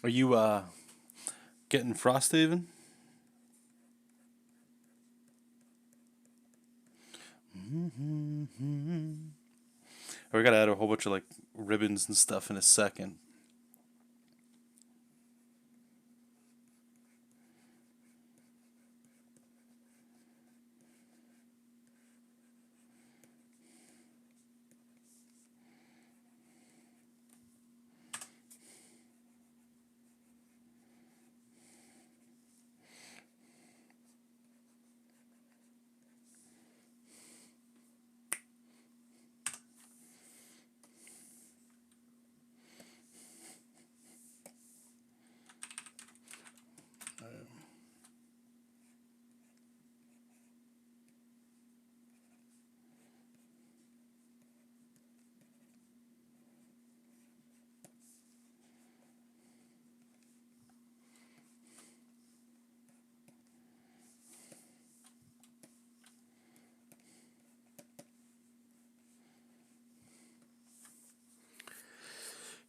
Are you getting Frosthaven? We gotta add a whole bunch of like ribbons and stuff in a second.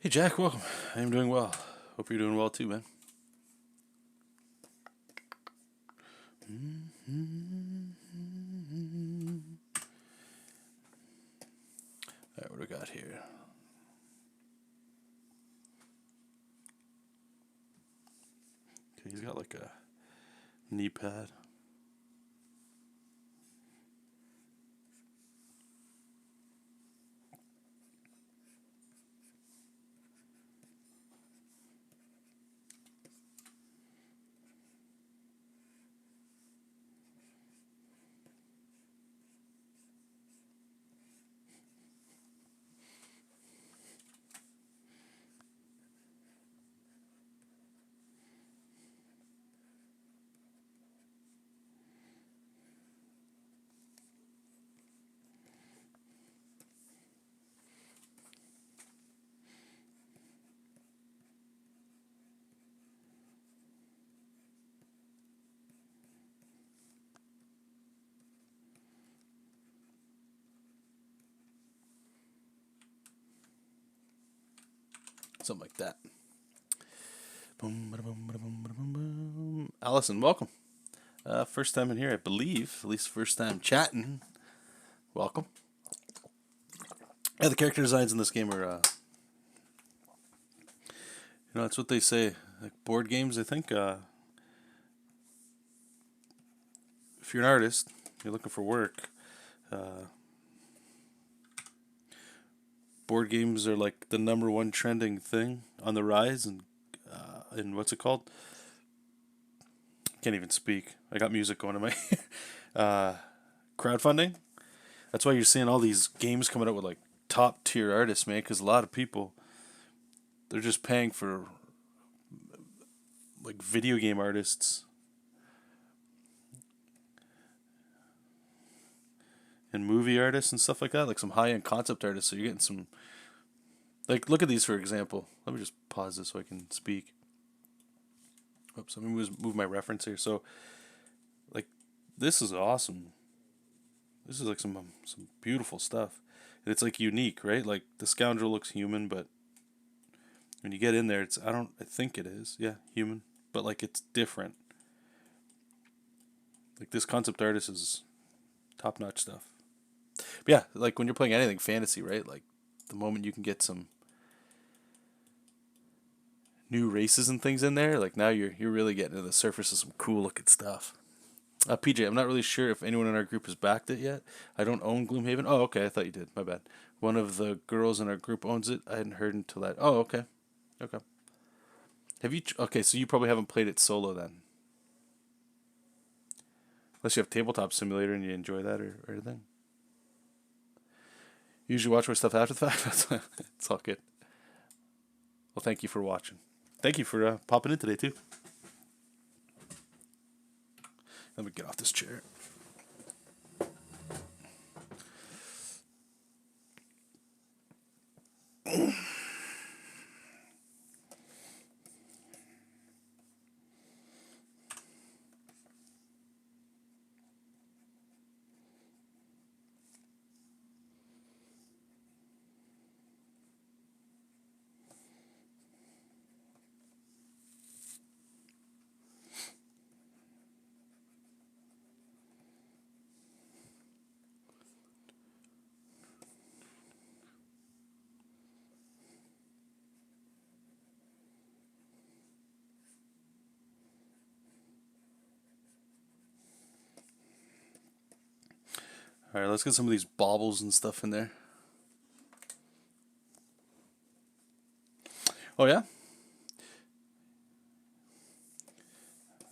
Hey Jack, welcome. I am doing well. Hope you're doing well too, man. Alright, what do we got here? Okay, he's got like a knee pad. Something like that. Boom, ba-da-boom, ba-da-boom, ba-da-boom, boom. Allison, welcome. First time in here, I believe. At least first time chatting. Welcome. Yeah, the character designs in this game are, that's what they say. Like board games, I think. If you're an artist, you're looking for work. Board games are like the number one trending thing on the rise, and what's it called? Can't even speak. I got music going in my crowdfunding. That's why you're seeing all these games coming out with like top tier artists, man. Because a lot of people, they're just paying for like video game artists and movie artists and stuff like that, like some high end concept artists. So you're getting some. Like, look at these for example. Let me just pause this so I can speak. Oops, let me move my reference here. So, like, this is awesome. This is like some beautiful stuff. And it's like unique, right? Like the scoundrel looks human, but when you get in there, I think it is, yeah, human, but like it's different. Like this concept artist is top notch stuff. But yeah, like when you're playing anything fantasy, right? Like the moment you can get some new races and things in there, like now you're really getting to the surface of some cool looking stuff. PJ, I'm not really sure if anyone in our group has backed it yet. I don't own Gloomhaven. Oh, okay, I thought you did. My bad. One of the girls in our group owns it. I hadn't heard until that. Oh, okay. Okay. Have you? Okay, so you probably haven't played it solo then. Unless you have Tabletop Simulator and you enjoy that or anything. You usually watch my stuff after the fact. It's all good. Well, thank you for watching. Thank you for popping in today, too. Let me get off this chair. All right, let's get some of these baubles and stuff in there. Oh yeah,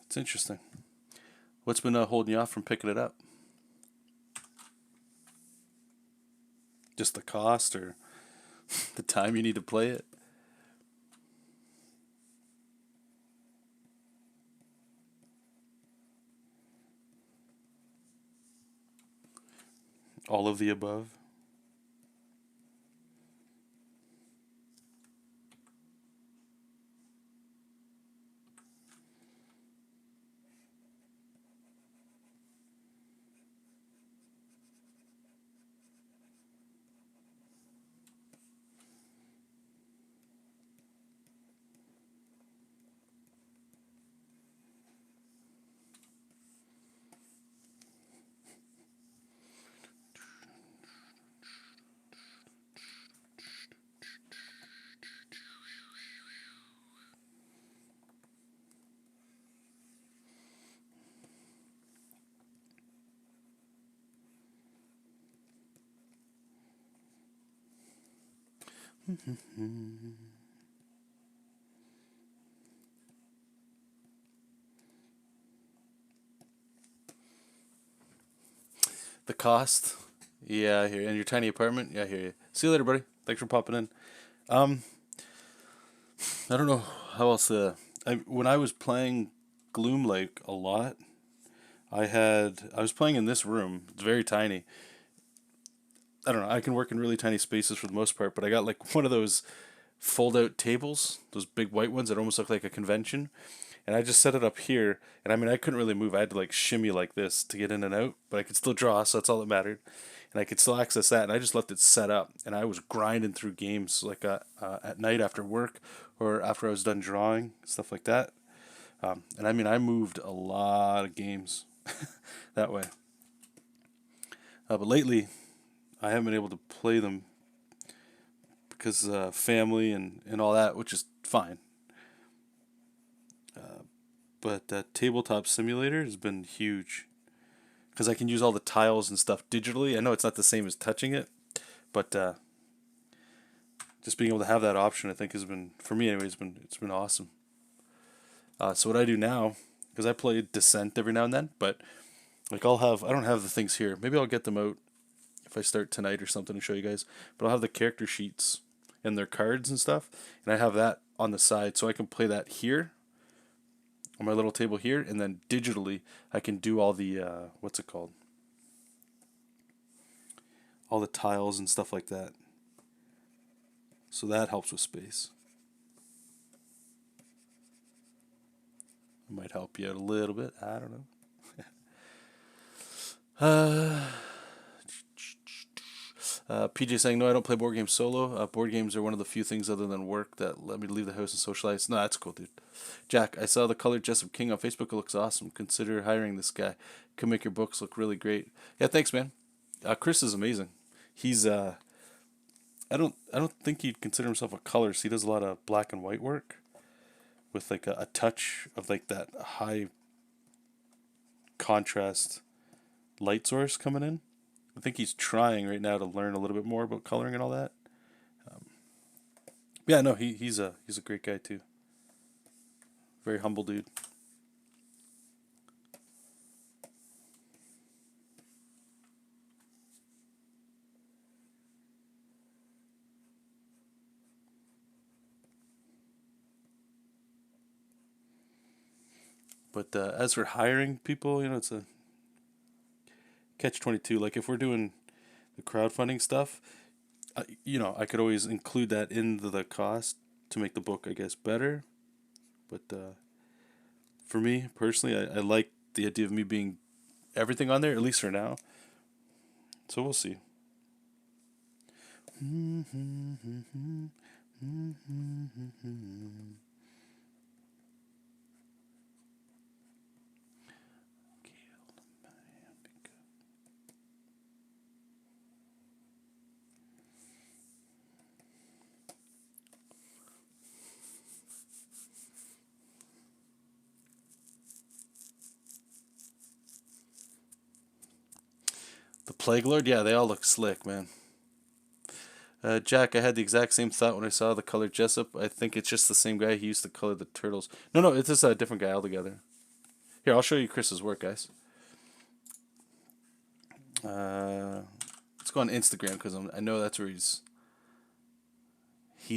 it's interesting. What's been holding you off from picking it up? Just the cost or the time you need to play it? All of the above? The cost? Yeah, I hear you. And your tiny apartment? Yeah, I hear you. See you later, buddy. Thanks for popping in. Um, I don't know how else when I was playing Gloom Lake a lot, I was playing in this room. It's very tiny. I don't know. I can work in really tiny spaces for the most part, but I got like one of those fold out tables, those big white ones that almost look like a convention. And I just set it up here. And I mean, I couldn't really move. I had to like shimmy like this to get in and out, but I could still draw, so that's all that mattered. And I could still access that. And I just left it set up. And I was grinding through games like at night after work or after I was done drawing, stuff like that. And I mean, I moved a lot of games that way. But lately, I haven't been able to play them because family and all that, which is fine. But Tabletop Simulator has been huge because I can use all the tiles and stuff digitally. I know it's not the same as touching it, but just being able to have that option, I think, has been, for me anyway, it's been awesome. So what I do now, because I play Descent every now and then, but like I don't have the things here. Maybe I'll get them out if I start tonight or something and show you guys. But I'll have the character sheets and their cards and stuff, and I have that on the side so I can play that here on my little table here, and then digitally I can do all the what's it called? All the tiles and stuff like that. So that helps with space. It might help you out a little bit. I don't know. PJ saying, no, I don't play board games solo. Board games are one of the few things other than work that let me leave the house and socialize. No, that's cool, dude. Jack, I saw the colored JESOP King on Facebook. It looks awesome. Consider hiring this guy. Can make your books look really great. Yeah, thanks, man. Chris is amazing. He's I don't think he'd consider himself a colorist. He does a lot of black and white work with like a touch of like that high contrast light source coming in. I think he's trying right now to learn a little bit more about coloring and all that. Yeah, no, he's a great guy too. Very humble dude. But as for hiring people, it's a catch-22. Like if we're doing the crowdfunding stuff, I could always include that in the cost to make the book, I guess, better. But for me personally, I like the idea of me being everything on there, at least for now. So we'll see. The Plague Lord, yeah, they all look slick, man. Jack, I had the exact same thought when I saw the color JESOP. I think it's just the same guy who used to color the turtles. No, no, it's just a different guy altogether. Here, I'll show you Chris's work, guys. Let's go on Instagram because I know that's where he's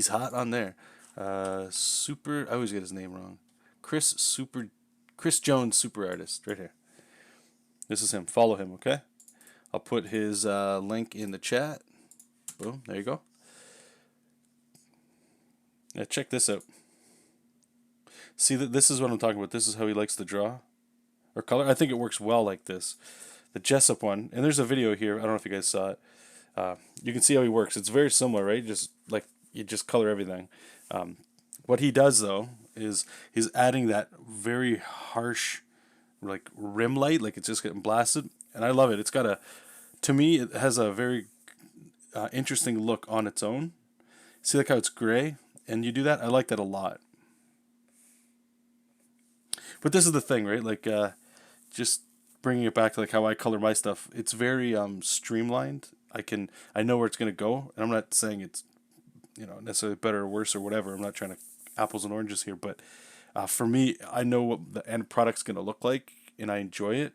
hot on there. Super, I always get his name wrong. Chris Jones, super artist, right here. This is him. Follow him, okay? I'll put his link in the chat. Boom, there you go. Yeah, check this out. See, that this is what I'm talking about. This is how he likes to draw or color. I think it works well like this. The JESOP one, and there's a video here. I don't know if you guys saw it. You can see how he works. It's very similar, right? Just like you just color everything. What he does though is he's adding that very harsh, like rim light, like it's just getting blasted, and I love it. It's got to me, it has a very interesting look on its own. See like how it's gray, and you do that. I like that a lot. But this is the thing, right? Like, just bringing it back to like how I color my stuff. It's very streamlined. I know where it's gonna go, and I'm not saying it's necessarily better or worse or whatever. I'm not trying to apples and oranges here, but for me, I know what the end product's gonna look like, and I enjoy it,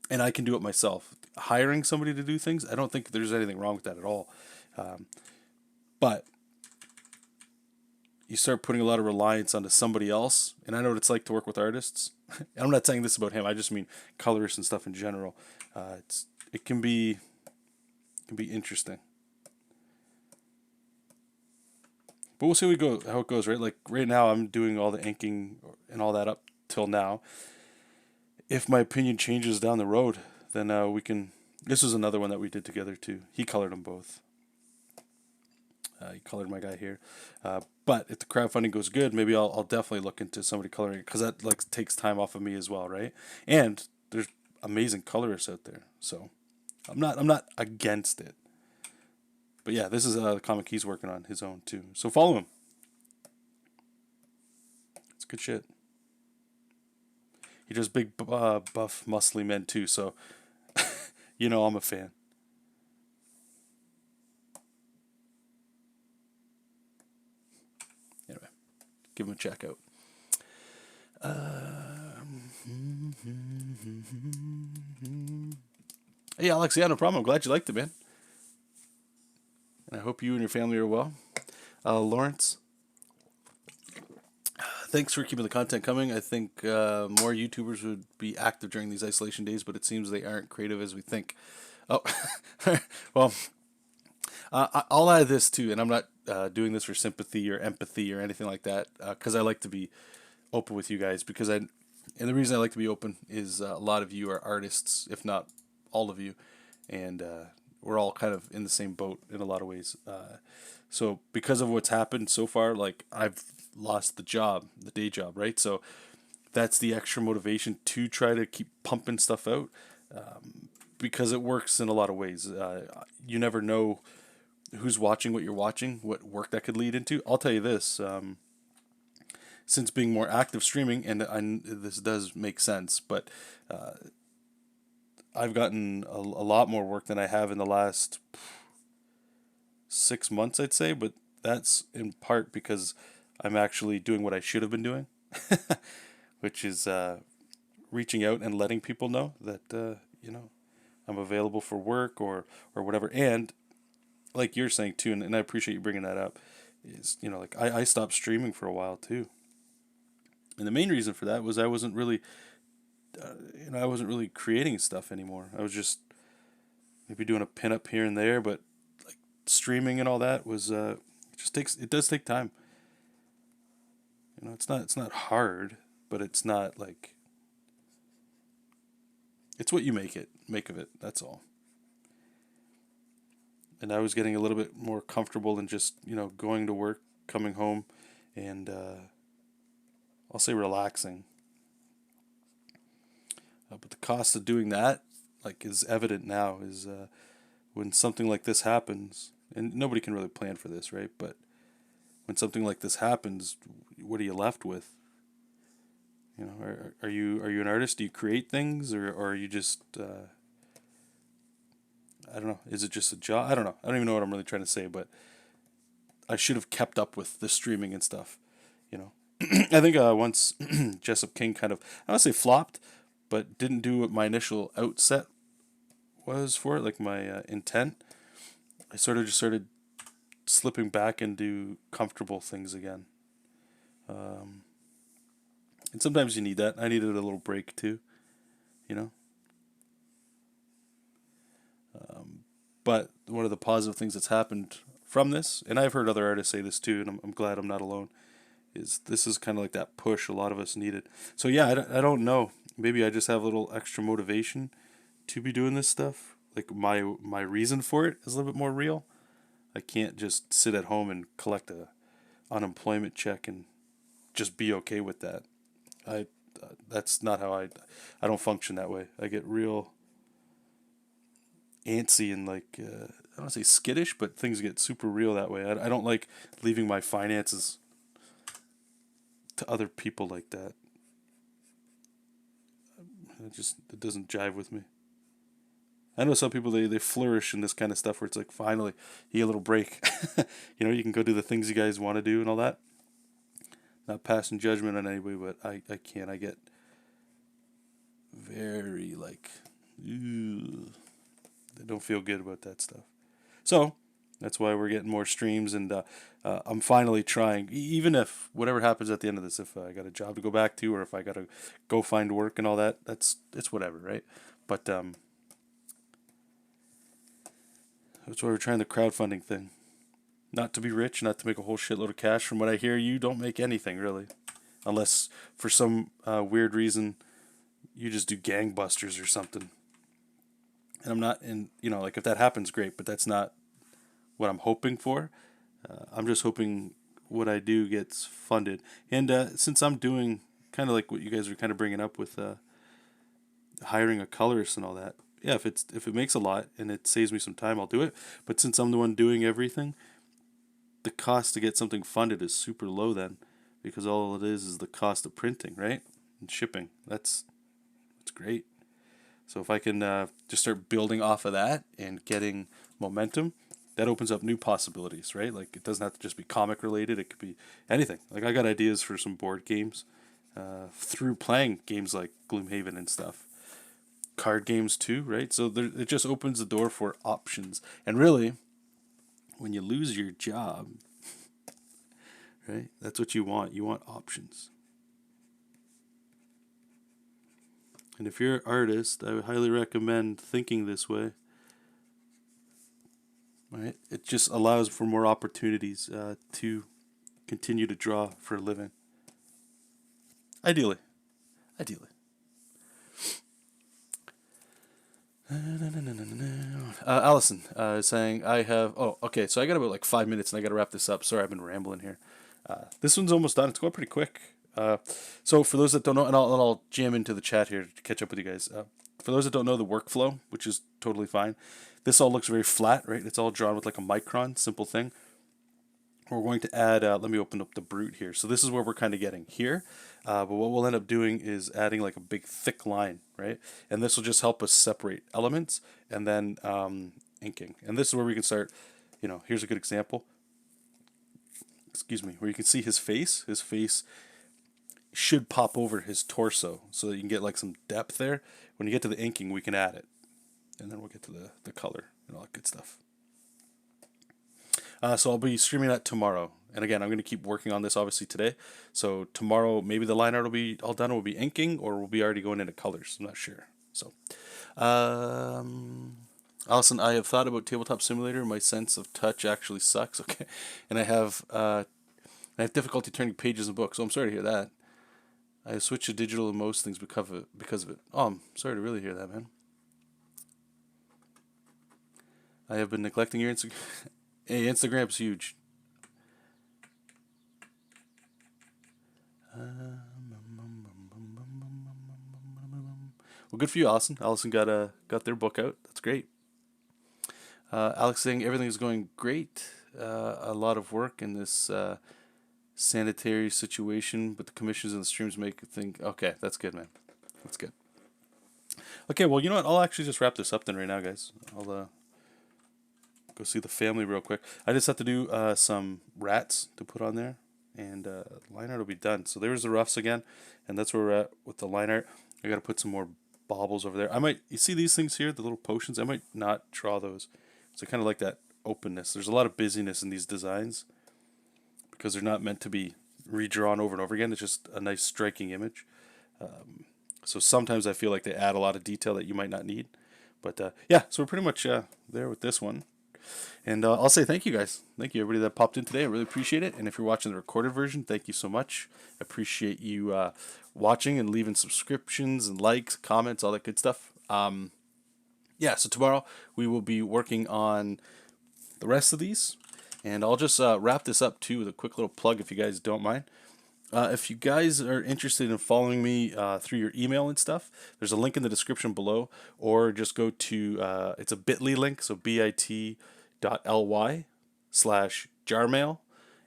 and I can do it myself. Hiring somebody to do things, I don't think there's anything wrong with that at all, but you start putting a lot of reliance onto somebody else, and I know what it's like to work with artists. And I'm not saying this about him. I just mean colorists and stuff in general. It can be interesting, but we'll see how it goes. Right, like right now, I'm doing all the inking and all that up till now. If my opinion changes down the road, then we can. This is another one that we did together too. He colored them both. He colored my guy here, but if the crowdfunding goes good, maybe I'll definitely look into somebody coloring it because that like takes time off of me as well, right? And there's amazing colorists out there, so I'm not against it. But yeah, this is the comic he's working on his own too. So follow him. It's good shit. He does big buff muscly men too, so I'm a fan. Anyway, give him a check out. Hey, Alex, yeah, no problem. I'm glad you liked it, man. And I hope you and your family are well. Lawrence, thanks for keeping the content coming. I think more YouTubers would be active during these isolation days, but it seems they aren't creative as we think. Oh, well, I'll add this too, and I'm not doing this for sympathy or empathy or anything like that, because I like to be open with you guys. And the reason I like to be open is a lot of you are artists, if not all of you, and we're all kind of in the same boat in a lot of ways. So because of what's happened so far, like I've lost the day job, right? So that's the extra motivation to try to keep pumping stuff out, because it works in a lot of ways. You never know who's watching what you're watching, what work that could lead into. I'll tell you this, since being more active streaming, and this does make sense, but I've gotten a lot more work than I have in the last 6 months, I'd say, but that's in part because I'm actually doing what I should have been doing, which is reaching out and letting people know that I'm available for work or whatever. And like you're saying too, and I appreciate you bringing that up, is like I stopped streaming for a while too, and the main reason for that was I wasn't really creating stuff anymore. I was just maybe doing a pinup here and there, but like streaming and all that was it does take time. It's not hard, but it's not like it's what you make of it. That's all. And I was getting a little bit more comfortable than just going to work, coming home, and I'll say relaxing. But the cost of doing that, like, is evident now. Is when something like this happens, and nobody can really plan for this, right? But when something like this happens, what are you left with? Are you an artist? Do you create things, or are you just I don't know. Is it just a job? I don't know. I don't even know what I'm really trying to say, but I should have kept up with the streaming and stuff. You know, I think once Jessup King kind of, I don't want to say flopped, but didn't do what my initial outset was for it, like my intent. I sort of just started slipping back into comfortable things again. And sometimes you need that. I needed a little break too, you know. But one of the positive things that's happened from this, and I've heard other artists say this too, and I'm glad I'm not alone, is this is kind of like that push a lot of us needed. So yeah, I don't know. Maybe I just have a little extra motivation to be doing this stuff. Like my reason for it is a little bit more real. I can't just sit at home and collect a unemployment check and just be okay with that. I That's not how I don't function that way. I get real antsy and like I don't want to say skittish, but things get super real that way. I don't like leaving my finances to other people like that. It doesn't jive with me. I know some people they flourish in this kind of stuff where it's like finally you get a little break. You know, you can go do the things you guys want to do and all that. Not passing judgment on anybody, but I can't. I get very like, ew. I don't feel good about that stuff. So that's why we're getting more streams, and I'm finally trying. Even if whatever happens at the end of this, if I got a job to go back to, or if I got to go find work and all that, it's whatever, right? But that's why we're trying the crowdfunding thing. Not to be rich, not to make a whole shitload of cash. From what I hear, you don't make anything really, unless for some weird reason you just do gangbusters or something. And I'm not in, you know, like if that happens, great, but that's not what I'm hoping for. I'm just hoping what I do gets funded. And since I'm doing kind of like what you guys are kind of bringing up with hiring a colorist and all that, yeah, if it makes a lot and it saves me some time, I'll do it. But since I'm the one doing everything, the cost to get something funded is super low then, because all it is the cost of printing, right, and shipping. That's great. So if I can just start building off of that and getting momentum, that opens up new possibilities, right? Like it doesn't have to just be comic related. It could be anything. Like I got ideas for some board games through playing games like Gloomhaven and stuff. Card games too, right? So it just opens the door for options. And really, when you lose your job, right, that's what you want. You want options. And if you're an artist, I would highly recommend thinking this way. Right? It just allows for more opportunities to continue to draw for a living. Ideally. Allison is saying, I have... Oh, okay, so I got about like 5 minutes and I got to wrap this up. Sorry, I've been rambling here. This one's almost done. It's going pretty quick. So for those that don't know, and I'll jam into the chat here to catch up with you guys. For those that don't know the workflow, which is totally fine, this all looks very flat, right? It's all drawn with like a micron, simple thing. We're going to add, let me open up the brute here. So this is where we're kind of getting here. But what we'll end up doing is adding like a big thick line, right? And this will just help us separate elements and then inking. And this is where we can start, you know, here's a good example. Excuse me, where you can see his face. His face should pop over his torso so that you can get like some depth there. When you get to the inking, we can add it. And then we'll get to the color and all that good stuff. So I'll be streaming that tomorrow. And again, I'm going to keep working on this obviously today. So tomorrow, maybe the line art will be all done. We'll be inking, or we'll be already going into colors. I'm not sure. So, Allison, I have thought about Tabletop Simulator. My sense of touch actually sucks. Okay, and I have difficulty turning pages in books. So I'm sorry to hear that. I have switched to digital in most things because of it. Oh, I'm sorry to really hear that, man. I have been neglecting your Instagram. Hey, Instagram's huge. Well, good for you, Allison. Allison got their book out. That's great. Alex saying everything is going great. A lot of work in this sanitary situation, but the commissions and the streams make you think. Okay, that's good, man. That's good. Okay, well, you know what? I'll actually just wrap this up then right now, guys. go see the family real quick. I just have to do some rats to put on there, and line art will be done. So there's the roughs again, and that's where we're at with the line art. I got to put some more baubles over there. You see these things here, the little potions? I might not draw those. So I kind of like that openness. There's a lot of busyness in these designs because they're not meant to be redrawn over and over again. It's just a nice striking image. So sometimes I feel like they add a lot of detail that you might not need. But yeah, so we're pretty much there with this one. And I'll say thank you guys. Thank you everybody that popped in today. I really appreciate it. And if you're watching the recorded version, thank you so much. I appreciate you watching and leaving subscriptions and likes, comments, all that good stuff. Yeah, so tomorrow we will be working on the rest of these. And I'll just wrap this up too with a quick little plug if you guys don't mind. If you guys are interested in following me through your email and stuff, there's a link in the description below, or just go to, it's a bit.ly link, so bit.ly/jarmail,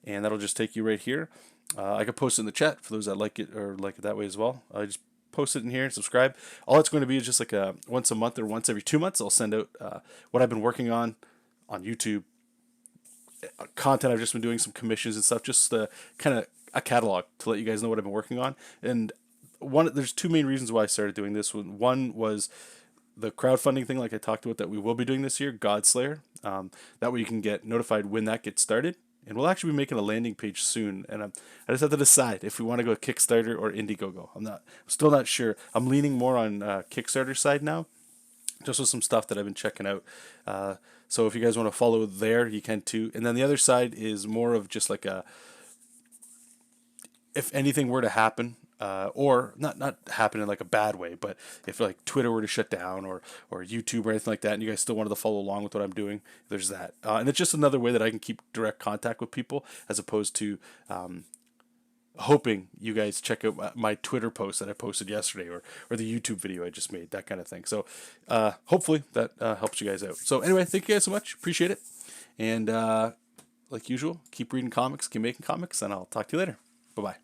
and that'll just take you right here. I could post it in the chat for those that like it or like it that way as well. I just post it in here, subscribe. All it's going to be is just like a once a month or once every 2 months. I'll send out what I've been working on YouTube, content I've just been doing, some commissions and stuff, just kind of a catalog to let you guys know what I've been working on. And there's two main reasons why I started doing this. One was the crowdfunding thing, like I talked about, that we will be doing this year, Godslayer. That way you can get notified when that gets started. And we'll actually be making a landing page soon. And I just have to decide if we want to go Kickstarter or Indiegogo. I'm still not sure. I'm leaning more on Kickstarter side now, just with some stuff that I've been checking out. So if you guys want to follow there, you can too. And then the other side is more of just like if anything were to happen, or not happen in like a bad way, but if like Twitter were to shut down or YouTube or anything like that, and you guys still wanted to follow along with what I'm doing, there's that. And it's just another way that I can keep direct contact with people, as opposed to hoping you guys check out my Twitter post that I posted yesterday, or the YouTube video I just made, that kind of thing. So hopefully that helps you guys out. So anyway, thank you guys so much. Appreciate it. And like usual, keep reading comics, keep making comics, and I'll talk to you later. Bye-bye.